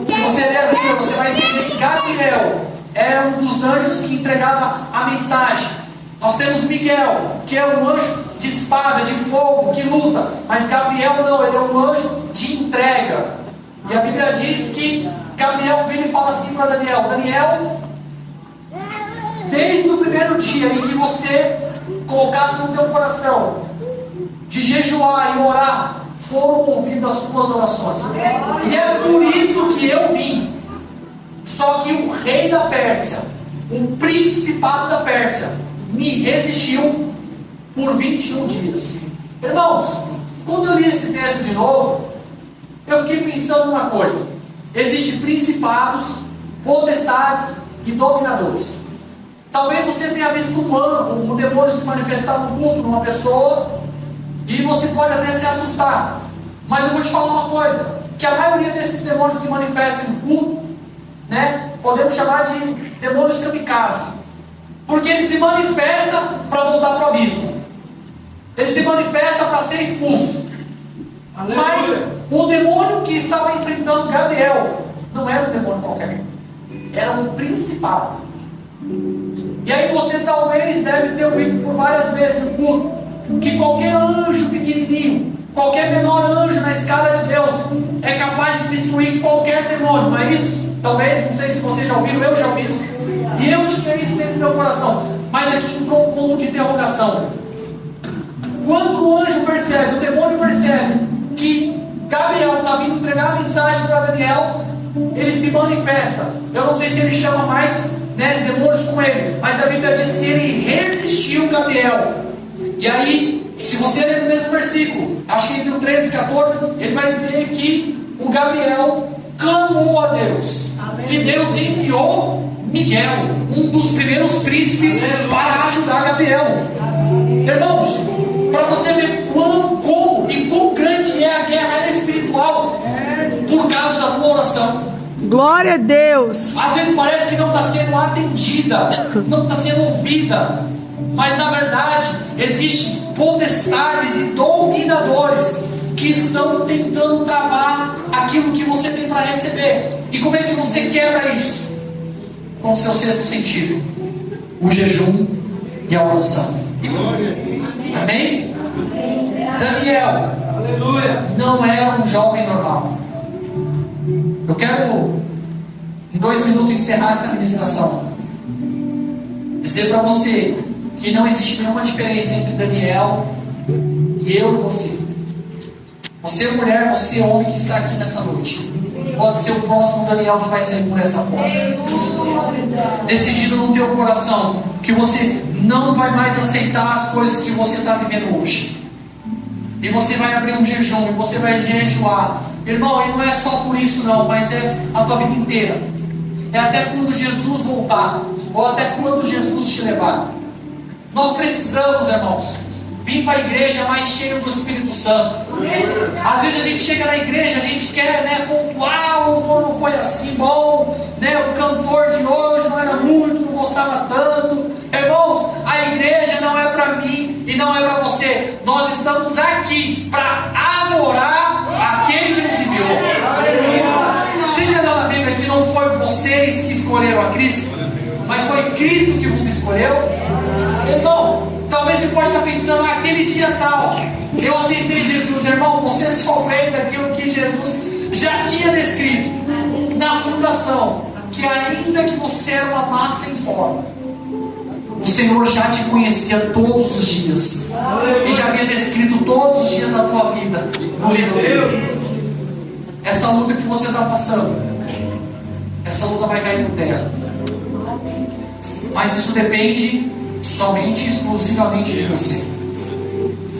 Se você ler a Bíblia, você vai entender que Gabriel era um dos anjos que entregava a mensagem. Nós temos Miguel, que é um anjo de espada, de fogo, que luta. Mas Gabriel não, ele é um anjo de entrega. E a Bíblia diz que Gabriel vem e fala assim para Daniel: Daniel, desde o primeiro dia em que você colocasse no teu coração de jejuar e orar, foram ouvidas as tuas orações. E é por isso que eu vim. Só que o rei da Pérsia, o principado da Pérsia, me resistiu por 21 dias. Irmãos, quando eu li esse texto de novo, eu fiquei pensando numa coisa: existem principados, potestades e dominadores. Talvez você tenha visto um demônio se manifestar no culto numa pessoa, e você pode até se assustar. Mas eu vou te falar uma coisa: que a maioria desses demônios que manifestam no culto, podemos chamar de demônios kamikaze, porque ele se manifesta para voltar para o abismo. Ele se manifesta para ser expulso. Aleluia. Mas o demônio que estava enfrentando Gabriel não era um demônio qualquer, era um principado. E aí você talvez deve ter ouvido por várias vezes no culto que qualquer anjo pequenininho, qualquer menor anjo na escala de Deus é capaz de destruir qualquer demônio, não é isso? Talvez, não sei se vocês já ouviram, eu já ouvi isso. E eu tinha isso dentro do meu coração. Mas aqui entrou um ponto de interrogação. Quando o anjo percebe, o demônio percebe que Gabriel está vindo entregar a mensagem para Daniel, ele se manifesta. Eu não sei se ele chama mais demônios com ele, mas a Bíblia diz que ele resistiu Gabriel. E aí, se você ler no mesmo versículo, acho que entre o 13 e 14, ele vai dizer que o Gabriel clamou a Deus. E Deus enviou Miguel, um dos primeiros príncipes, para ajudar Gabriel. Irmãos, para você ver como e quão grande é a guerra espiritual por causa da tua oração. Glória a Deus. Às vezes parece que não está sendo atendida, não está sendo ouvida, mas na verdade existem potestades e dominadores que estão tentando travar aquilo que você tem para receber. E como é que você quebra isso? Com o seu sexto sentido: o jejum e a oração. Amém? Daniel, aleluia, não era um jovem normal. Eu quero, em 2 minutos, encerrar essa ministração. Dizer para você que não existe nenhuma diferença entre Daniel E eu e você. Você mulher, você homem que está aqui nessa noite. Pode ser o próximo Daniel que vai sair por essa porta. Decidido no teu coração que você não vai mais aceitar as coisas que você está vivendo hoje. E você vai abrir um jejum, e você vai jejuar. Irmão, e não é só por isso não, mas é a tua vida inteira. É até quando Jesus voltar, ou até quando Jesus te levar. Nós precisamos, irmãos, vir para a igreja mais cheio do Espírito Santo. Às vezes a gente chega na igreja, a gente quer, pontuar, o humor não foi assim bom, o cantor de hoje não era muito, não gostava tanto. Irmãos, a igreja não é para mim e não é para você. Nós estamos aqui para adorar aquele que nos enviou. Você já leu na Bíblia que não foi vocês que escolheram a Cristo, mas foi Cristo que vos escolheu? Irmão, talvez você pode estar pensando, aquele dia tal, eu aceitei Jesus. Irmão, você só fez aquilo que Jesus já tinha descrito na fundação, que ainda que você era uma massa informe, o Senhor já te conhecia todos os dias, e já havia descrito todos os dias da tua vida no livro dele. Essa luta que você está passando, essa luta vai cair por terra, mas isso depende somente, exclusivamente de você.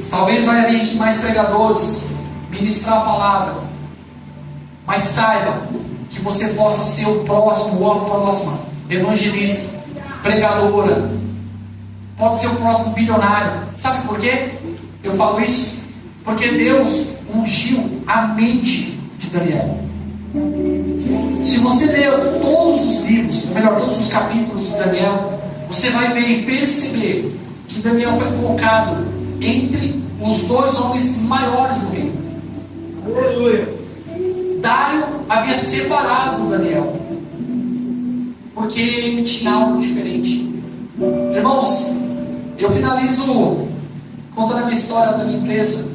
Talvez vai vir aqui mais pregadores ministrar a palavra, mas saiba que você possa ser o próximo ou a próxima evangelista, pregadora, pode ser o próximo bilionário. Sabe por quê? Eu falo isso porque Deus ungiu a mente de Daniel. Se você ler todos os livros, ou melhor, todos os capítulos de Daniel, você vai ver e perceber que Daniel foi colocado entre os 2 homens maiores do reino. Aleluia. Dário havia separado Daniel, porque ele tinha algo diferente. Irmãos, eu finalizo contando a minha história da minha empresa.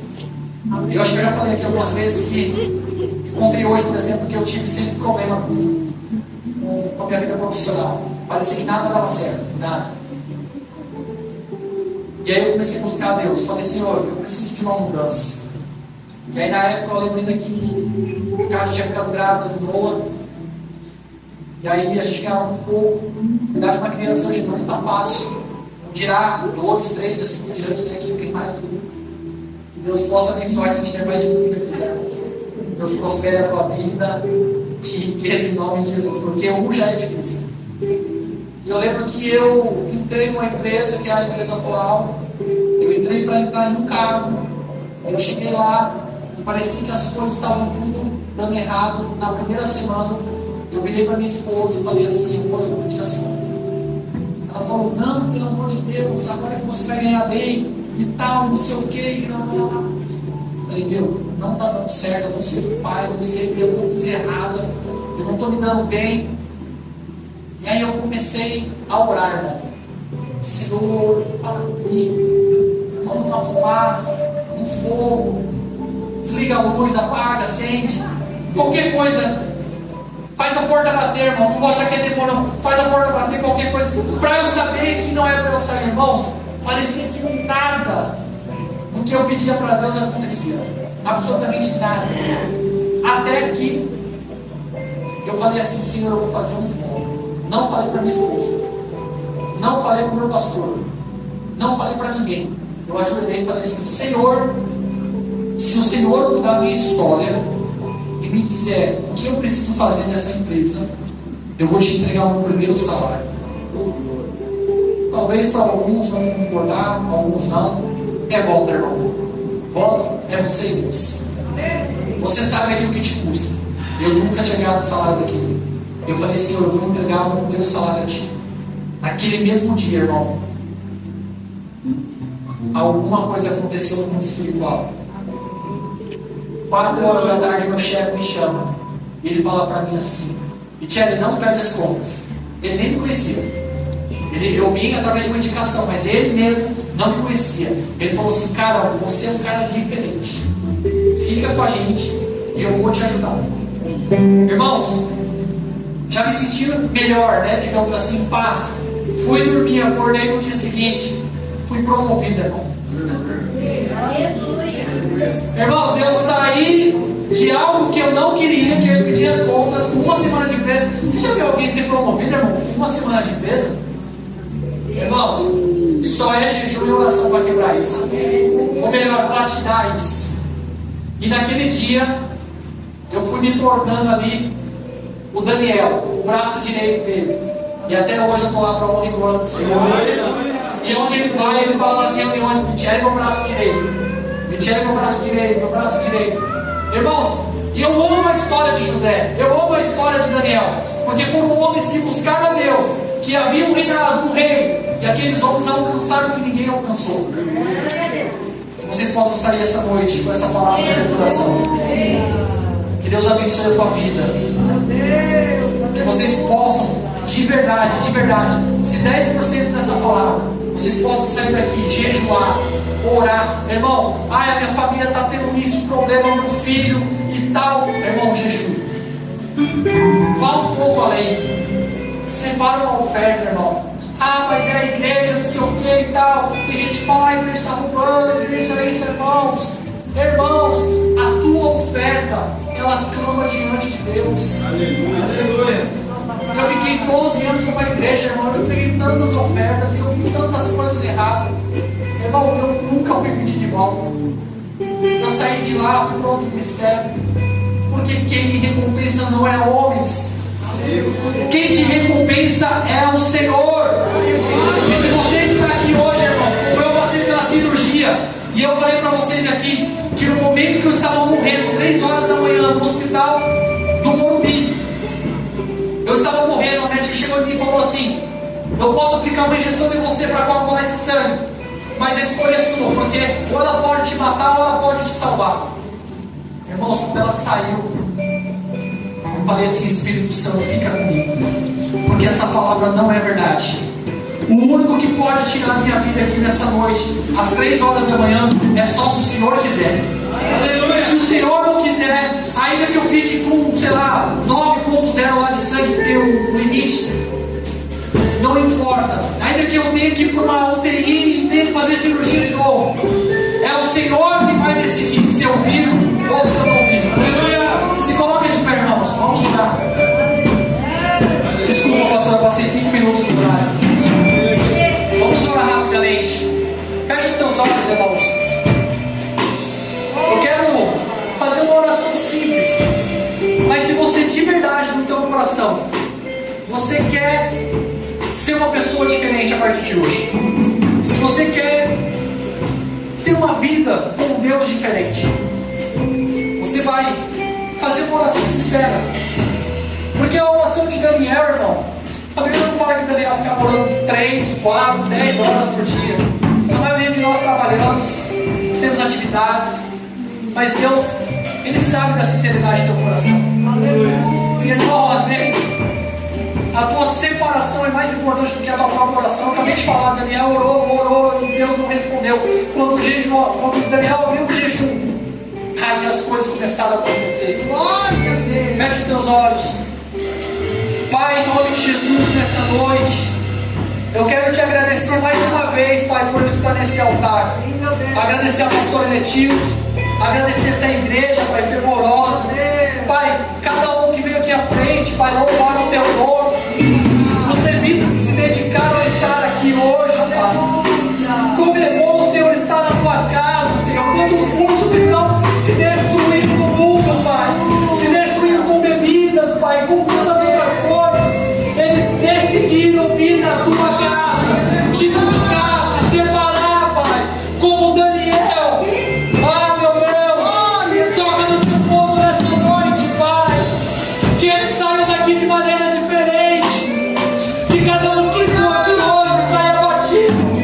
Eu acho que eu já falei aqui algumas vezes que contei hoje, por exemplo, que eu tive sempre problema com a minha vida profissional. Parecia que nada dava certo, nada. E aí eu comecei a buscar a Deus. Falei, Senhor, eu preciso de uma mudança. E aí na época eu lembro ainda que o cara tinha ficado grávida de Noah. E aí a gente ganhava um pouco. Na verdade, uma criança hoje não está fácil. Não dirá 2, 3, assim por diante, que tem mais do que Deus possa abençoar quem tiver mais de um filho aqui. Deus prospere a tua vida de riqueza em nome de Jesus, porque um já é difícil. E eu lembro que eu entrei numa empresa, que é a empresa atual. Eu entrei para entrar em um cargo. Eu cheguei lá e parecia que as coisas estavam tudo dando errado. Na primeira semana, eu virei para minha esposa e falei assim, eu vou pedir as contas. Ela falou, não, pelo amor de Deus, agora que você vai ganhar bem e tal, não sei o que. Falei, meu, não está dando certo, eu não sei o pai, eu não sei o que, eu estou coisa errada, eu não estou me dando bem. E aí eu comecei a orar, irmão. Senhor, fala comigo, manda uma fumaça, um fogo, desliga a luz, apaga, acende, qualquer coisa, faz a porta bater, irmão. Não vou achar que é demônio, não. Faz a porta bater, qualquer coisa, para eu saber que não é para eu sair, irmãos. Parecia que nada do que eu pedia para Deus acontecia, absolutamente nada. Até que eu falei assim, Senhor, eu vou fazer um voto. Não falei para minha esposa, não falei para o meu pastor, não falei para ninguém. Eu ajoelhei e falei assim, Senhor, se o Senhor mudar a minha história e me disser o que eu preciso fazer nessa empresa, eu vou te entregar o meu primeiro salário. Talvez para alguns vão concordar, para alguns não. É volta, irmão. Volta é você e Deus. Você sabe aquilo que te custa. Eu nunca tinha ganhado um salário daquilo. Eu falei, Senhor, eu vou entregar o meu primeiro salário a Ti. Naquele mesmo dia, irmão, alguma coisa aconteceu no mundo espiritual. 4 horas da tarde, meu chefe me chama. E ele fala para mim assim, Michele, não perde as contas. Ele nem me conhecia. Eu vim através de uma indicação, mas ele mesmo não me conhecia. Ele falou assim, cara, você é um cara diferente. Fica com a gente e eu vou te ajudar. Irmãos, já me senti melhor, digamos assim, em paz. Fui dormir, acordei no dia seguinte, fui promovido, irmão. Irmãos, eu saí de algo que eu não queria, que eu ia pedir as contas, com uma semana de empresa. Você já viu alguém ser promovido, irmão? Uma semana de empresa? Irmãos, só é jejum e oração para quebrar isso. Ou melhor, para te dar isso. E naquele dia, eu fui me tornando ali o Daniel, o braço direito dele. E até hoje eu estou lá para a honra e glória do Senhor. E onde ele vai, ele fala assim: reuniões, Michele é meu braço direito. Michele é meu braço direito, meu braço direito. Irmãos, e eu amo a história de José, eu amo a história de Daniel, porque foram homens que buscaram a Deus, que haviam reinado um rei, e aqueles homens alcançaram o que ninguém alcançou. Que vocês possam sair essa noite com essa palavra de coração. Que Deus abençoe a tua vida. Que vocês possam, de verdade, se 10% dessa palavra, vocês possam sair daqui, jejuar, orar. Irmão, a minha família está tendo isso, problema no filho e tal. Irmão, jejum. Fala um pouco além. Separa uma oferta, irmão. Mas é a igreja, não sei o que e tal. Tem gente que fala: a igreja está roubando, a igreja é isso, irmãos. Irmãos, a tua oferta, ela clama diante de Deus. Aleluia. Eu fiquei 12 anos numa igreja, irmão. Eu peguei tantas ofertas e eu vi tantas coisas erradas. Irmão, eu nunca fui pedir de volta. Eu saí de lá, fui para outro ministério. Porque quem me recompensa não é homens. Quem te recompensa é o Senhor. E se você está aqui hoje, irmão, eu passei pela cirurgia. E eu falei para vocês aqui que no momento que eu estava morrendo, 3 horas da manhã, no hospital do Morumbi, eu estava morrendo, a médica chegou em mim e falou assim: eu posso aplicar uma injeção em você para coagular esse sangue, mas a escolha é sua, porque ou ela pode te matar ou ela pode te salvar. Irmãos, quando ela saiu, eu falei assim: Espírito Santo, fica comigo, porque essa palavra não é verdade. O único que pode tirar a minha vida aqui nessa noite, às 3 horas da manhã, é só se o Senhor quiser. Aleluia. Se o Senhor não quiser, ainda que eu fique com, sei lá, 9,0 lá de sangue, que tem um limite, não importa. Ainda que eu tenha que ir para uma UTI e tenha que fazer cirurgia de novo, é o Senhor que vai decidir se eu vivo ou se eu não vivo. Aleluia. Se coloca de pé, irmãos, vamos orar. Desculpa, pastor, eu passei 5 minutos no horário. Vamos orar rapidamente. Fecha os teus olhos, irmãos. Eu quero fazer uma oração simples, mas se você de verdade no teu coração, você quer ser uma pessoa diferente a partir de hoje, se você quer ter uma vida com Deus diferente, você vai fazer uma oração sincera. Porque a oração de Daniel, irmão, a Bíblia não fala que Daniel ficava orando 3, 4, 10 horas por dia. A maioria de nós trabalhamos, temos atividades, mas Deus, Ele sabe da sinceridade do teu coração. E irmão, às vezes a tua separação é mais importante do que a tua própria oração. Eu acabei de falar: Daniel orou e Deus não respondeu. Quando Daniel abriu o jejum, aí as coisas começaram a acontecer. Feche os teus olhos. Pai, em nome de Jesus, nessa noite, eu quero te agradecer mais uma vez, Pai, por eu estar nesse altar. Agradecer ao pastor Eletil, agradecer essa igreja, Pai, fervorosa. Pai, cada um que veio aqui à frente, Pai, louvar o teu nome. Os levitas que se dedicaram a estar aqui hoje, Pai. Como é bom, Senhor, estar na tua casa, Senhor. Quantos mundos estão se destruindo no mundo, Pai. Se destruindo com bebidas, Pai, com tantas outras coisas. Eles decidiram vir na tua casa, te buscar, se separar, Pai, como Daniel. Ah, meu Deus, toca no teu povo nessa noite, Pai. Que eles saiam daqui de maneira diferente. Que cada um que for aqui hoje, Pai, abatido.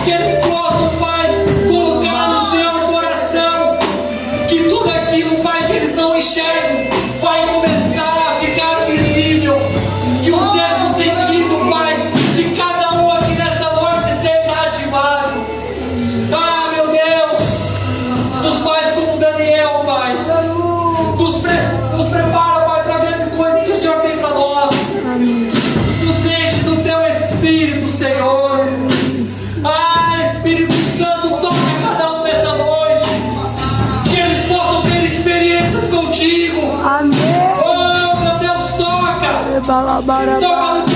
Que eles possam, Pai, colocar no seu coração que tudo aquilo, Pai, que eles não enxergam, vai começar a ficar visível. Que o sexto sentido, Pai, de cada um aqui nessa noite seja ativado. Ah, meu Deus, nos faz como Daniel, Pai. Nos prepara, Pai, para a grande coisa que o Senhor tem para nós. Nos enche do teu Espírito, Senhor. Ah, Espírito Santo, toca cada um nessa noite. balabarabá. Toca no